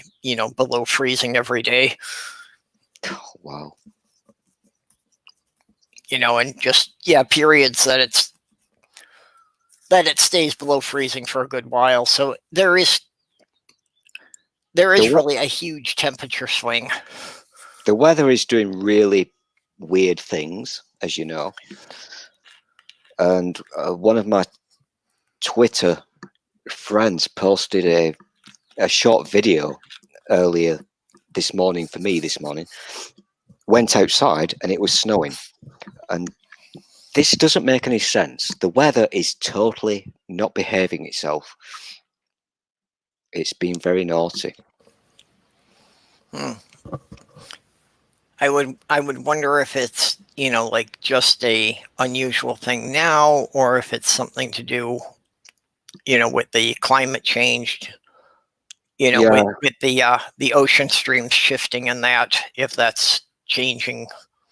below freezing every day. Oh, wow. and just periods that it stays below freezing for a good while. So there is The, really a huge temperature swing. the weather is doing really weird things, as you know. And one of my Twitter friends posted a short video earlier this morning for me this morning. Went outside and it was snowing. And this doesn't make any sense. The weather is totally not behaving itself. It's been very naughty. I would wonder if it's like just a unusual thing now, or if it's something to do with the climate change, Yeah, with the ocean streams shifting, and that if that's changing.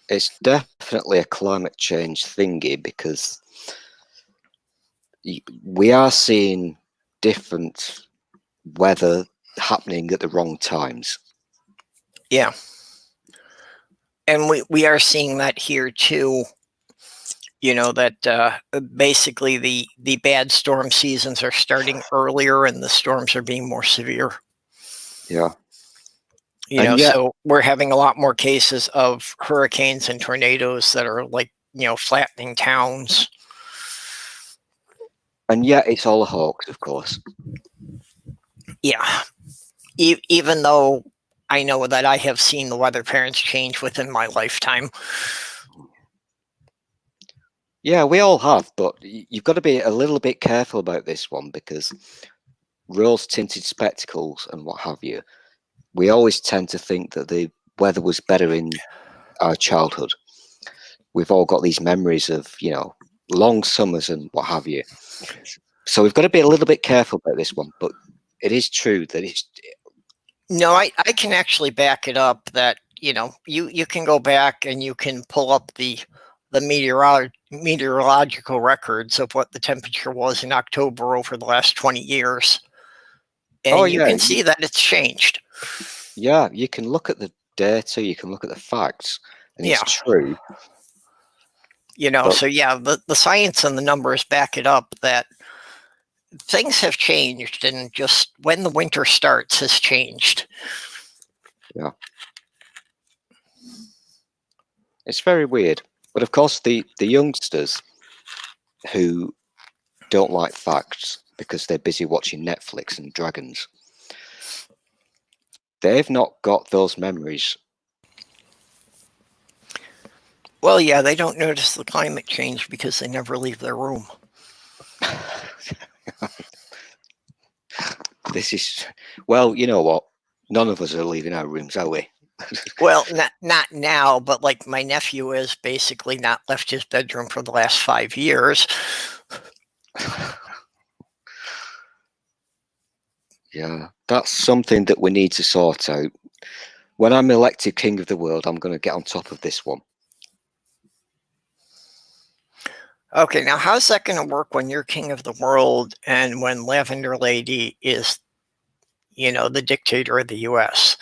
it's definitely a climate change thingy because we are seeing different weather happening at the wrong times. Yeah. And we are seeing that here too, that basically the bad storm seasons are starting earlier and the storms are being more severe. Yeah. And yet, So we're having a lot more cases of hurricanes and tornadoes that are like, flattening towns. and yet it's all a hoax, of course. Yeah. Even though I know that I have seen the weather patterns change within my lifetime. Yeah, we all have, but you've got to be a little bit careful about this one because rose-tinted spectacles and what have you, we always tend to think that the weather was better in our childhood. We've all got these memories of, long summers and what have you. So we've got to be a little bit careful about this one, but it is true that it's... No, I can actually back it up that, you can go back and you can pull up the meteorological records of what the temperature was in October over the last 20 years. And you can see that it's changed. Yeah, you can look at the data, you can look at the facts, and it's true. So the science and the numbers back it up that things have changed, and just when the winter starts has changed. Yeah. It's very weird. But of course, the youngsters who don't like facts because they're busy watching Netflix and dragons, they've not got those memories. Well, yeah, they don't notice the climate change because they never leave their room. This is, well, you know what? None of us are leaving our rooms, are we? Well, not now, but like my nephew has basically not left his bedroom for the last 5 years. Yeah, that's something that we need to sort out. When I'm elected king of the world, I'm going to get on top of this one. Okay, now how's that going to work when you're king of the world and when Lavender Lady is, the dictator of the U.S.?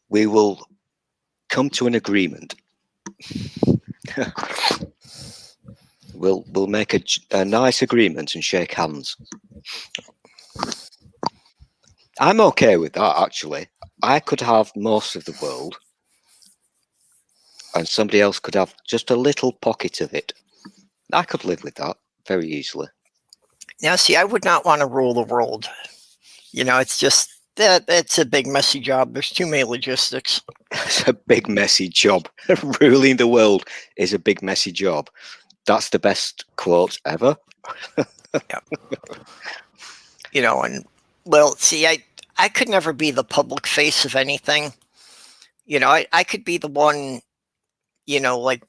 We will come to an agreement. We'll make a nice agreement and shake hands. I'm okay with that, actually. I could have most of the world, and somebody else could have just a little pocket of it. I could live with that very easily. Now, see, I would not want to rule the world. It's just that it's a big, messy job. There's too many logistics. It's a big, messy job. Ruling the world is a big, messy job. That's the best quote ever. Yeah. And well, see, I could never be the public face of anything. I could be the one, like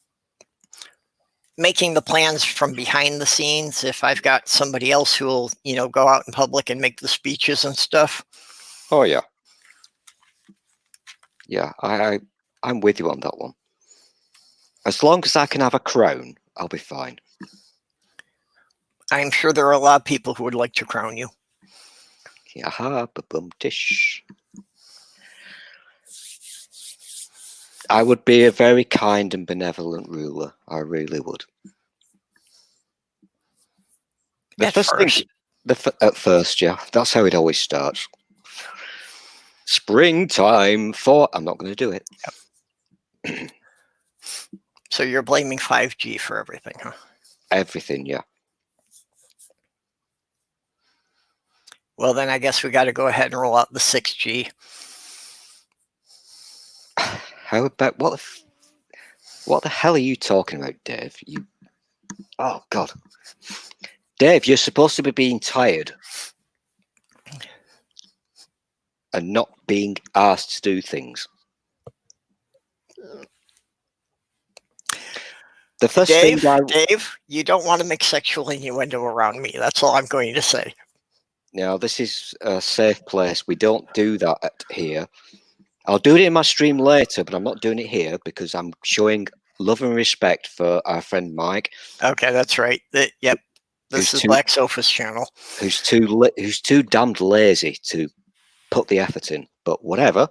making the plans from behind the scenes if I've got somebody else who will, go out in public and make the speeches and stuff. Oh, yeah. Yeah, I'm with you on that one. As long as I can have a crown, I'll be fine. I'm sure there are a lot of people who would like to crown you. Yaha, ba-bum tish. I would be a very kind and benevolent ruler. I really would. The At first thing, first. at first, yeah, that's how it always starts. Springtime for. I'm not going to do it. So you're blaming 5G for everything, huh? Everything, yeah. Well, then I guess we got to go ahead and roll out the 6G. How about what the hell are you talking about, Dave? Oh God, Dave, you're supposed to be being tired and not being asked to do things. The first thing Dave, you don't want to make sexual innuendo around me. That's all I'm going to say. Now, this is a safe place. We don't do that here. I'll do it in my stream later, but I'm not doing it here because I'm showing love and respect for our friend Mike. Okay, that's right. Yep. This is Black Sofa's channel. Who's too damned lazy to put the effort in, but whatever.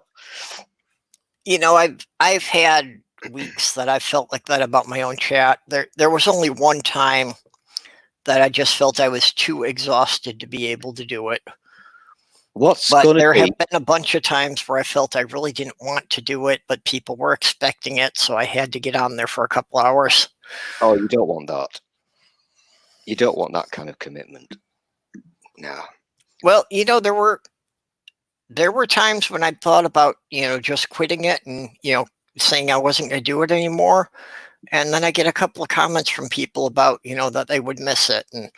You know, I've had weeks that I felt like that about my own chat. There was only one time that I just felt I was too exhausted to be able to do it. But there have been a bunch of times where I felt I really didn't want to do it, but people were expecting it, so I had to get on there for a couple hours. Oh, you don't want that. You don't want that kind of commitment. No. Well, you know, there were times when I thought about, you know, just quitting it and, you know, saying I wasn't going to do it anymore. And then I get a couple of comments from people about, you know, that they would miss it. And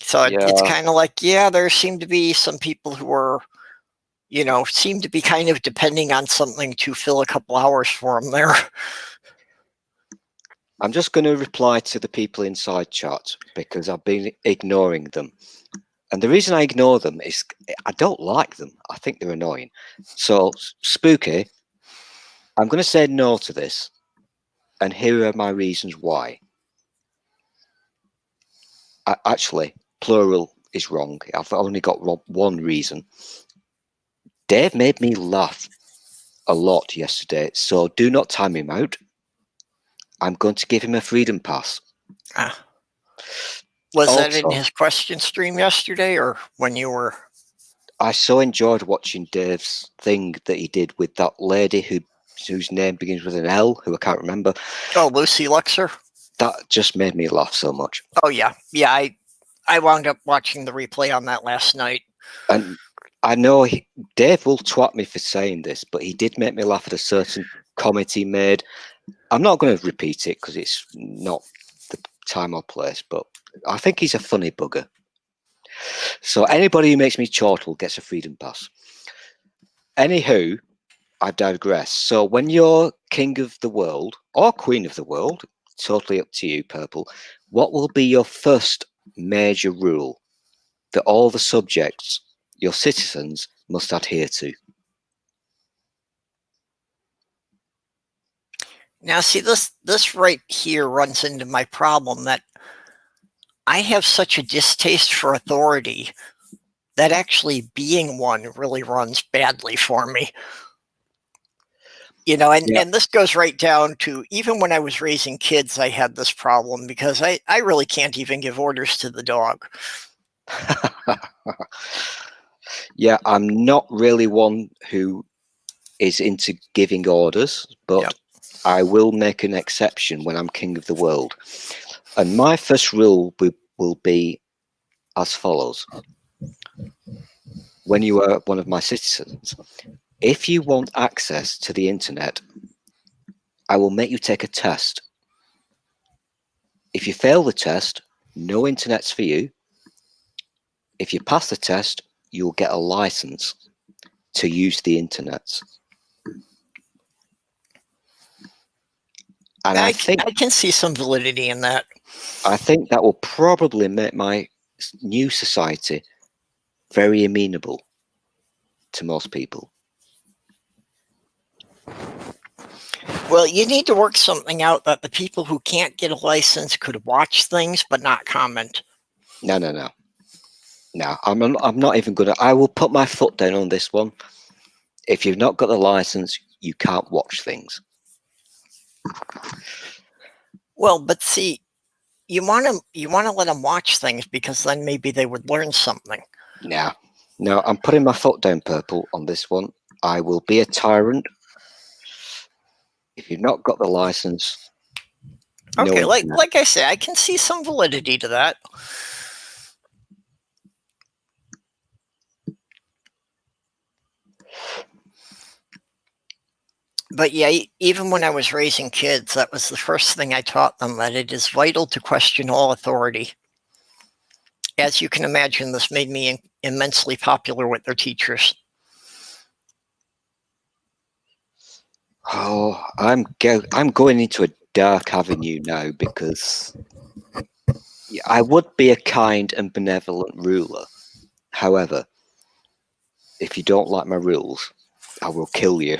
so it's kind of like, yeah, there seem to be some people who are, you know, seem to be kind of depending on something to fill a couple hours for them there. I'm just going to reply to the people inside chat because I've been ignoring them. And the reason I ignore them is I don't like them. I think they're annoying. So, Spooky, I'm going to say no to this. And here are my reasons why. Actually, plural is wrong. I've only got one reason. Dave made me laugh a lot yesterday. So do not time him out. I'm going to give him a freedom pass. Was that in his question stream yesterday or when you were? I so enjoyed watching Dave's thing that he did with that lady whose name begins with an L, who I can't remember. Oh, Lucy Luxor. That just made me laugh so much. Oh yeah, yeah. I wound up watching the replay on that last night. And I know Dave will twat me for saying this, but he did make me laugh at a certain comment he made. I'm not going to repeat it because it's not the time or place, but I think he's a funny bugger. So anybody who makes me chortle gets a freedom pass. Anywho, I digress. So when you're king of the world or queen of the world, totally up to you, Purple, what will be your first major rule that all the subjects, your citizens, must adhere to? Now, see, this right here runs into my problem that I have such a distaste for authority that actually being one really runs badly for me. You know, and this goes right down to even when I was raising kids, I had this problem because I really can't even give orders to the dog. Yeah, I'm not really one who is into giving orders, but I will make an exception when I'm king of the world. And my first rule will be as follows. When you are one of my citizens, if you want access to the internet, I will make you take a test. If you fail the test, no internet's for you. If you pass the test, you'll get a license to use the internet. And I think I can see some validity in that. I think that will probably make my new society very amenable to most people. Well, you need to work something out that the people who can't get a license could watch things but not comment. No. I'm not even gonna. I will put my foot down on this one. If you've not got the license, you can't watch things. Well, but see, you want to let them watch things because then maybe they would learn something. Now, no, I'm putting my foot down, Purple, on this one. I will be a tyrant. If you've not got the license, Okay, no like I say, I can see some validity to that. But yeah, even when I was raising kids, that was the first thing I taught them, that it is vital to question all authority. As you can imagine, this made me immensely popular with their teachers. Oh, I'm going into a dark avenue now, because I would be a kind and benevolent ruler. However, if you don't like my rules, I will kill you.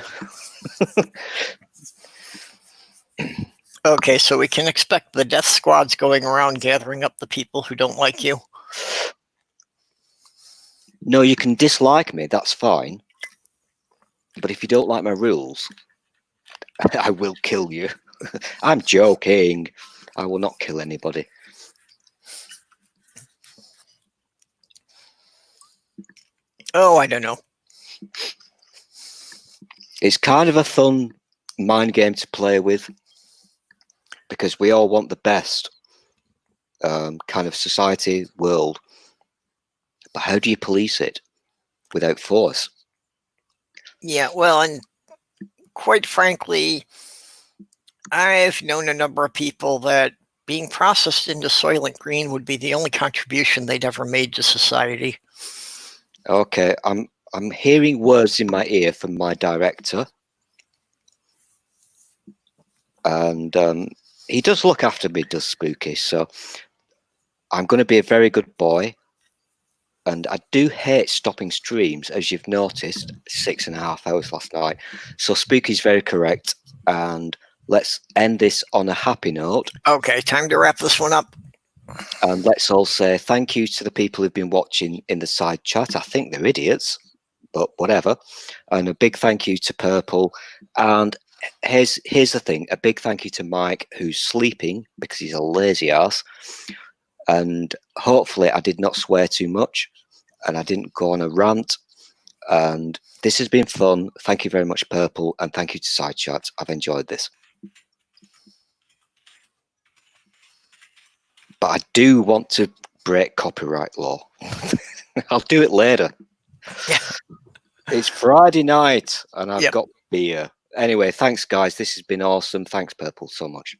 Okay, so we can expect the death squads going around gathering up the people who don't like you. No, you can dislike me, that's fine. But if you don't like my rules, I will kill you. I'm joking. I will not kill anybody. Oh, I don't know. It's kind of a fun mind game to play with, because we all want the best kind of society, world. But how do you police it without force? Yeah, well, and quite frankly, I've known a number of people that being processed into Soylent Green would be the only contribution they'd ever made to society. Okay, I'm hearing words in my ear from my director, and he does look after me, does Spooky. So I'm going to be a very good boy, and I do hate stopping streams, as you've noticed. 6.5 hours last night. So Spooky's very correct, and let's end this on a happy note. Okay, time to wrap this one up. And let's all say thank you to the people who've been watching in the side chat. I think they're idiots, but whatever. And a big thank you to Purple. And here's the thing: a big thank you to Mike, who's sleeping because he's a lazy ass. And hopefully I did not swear too much, and I didn't go on a rant. And this has been fun. Thank you very much, Purple, and thank you to side chat. I've enjoyed this. But I do want to break copyright law. I'll do it later. Yeah. It's Friday night and I've Yep. got beer. Anyway, thanks, guys. This has been awesome. Thanks, Purple, so much.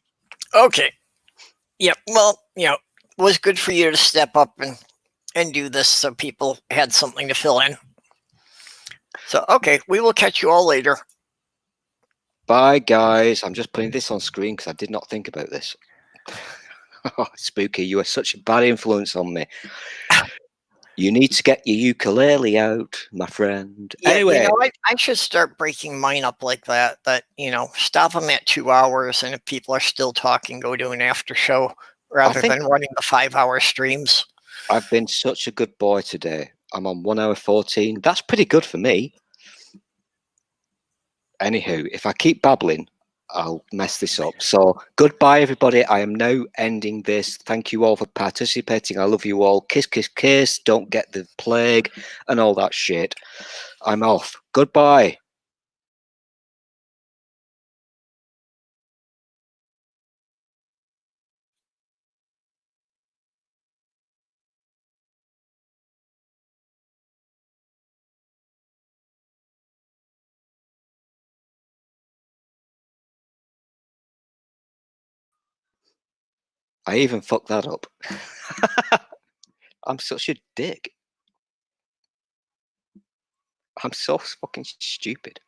Okay. Yep. Well, it was good for you to step up and do this so people had something to fill in. So, okay, we will catch you all later. Bye, guys. I'm just putting this on screen because I did not think about this. Oh, Spooky, you are such a bad influence on me. You need to get your ukulele out, my friend. Yeah, Anyway, I should start breaking mine up like that. Stop them at 2 hours, and if people are still talking, go to an after show rather than running the 5-hour streams. I've been such a good boy today. I'm on 1 hour 14. That's pretty good for me. Anywho, if I keep babbling, I'll mess this up. So goodbye, everybody. I am now ending this. Thank you all for participating. I love you all. Kiss, kiss, kiss. Don't get the plague and all that shit. I'm off. Goodbye. I even fucked that up. I'm such a dick. I'm so fucking stupid.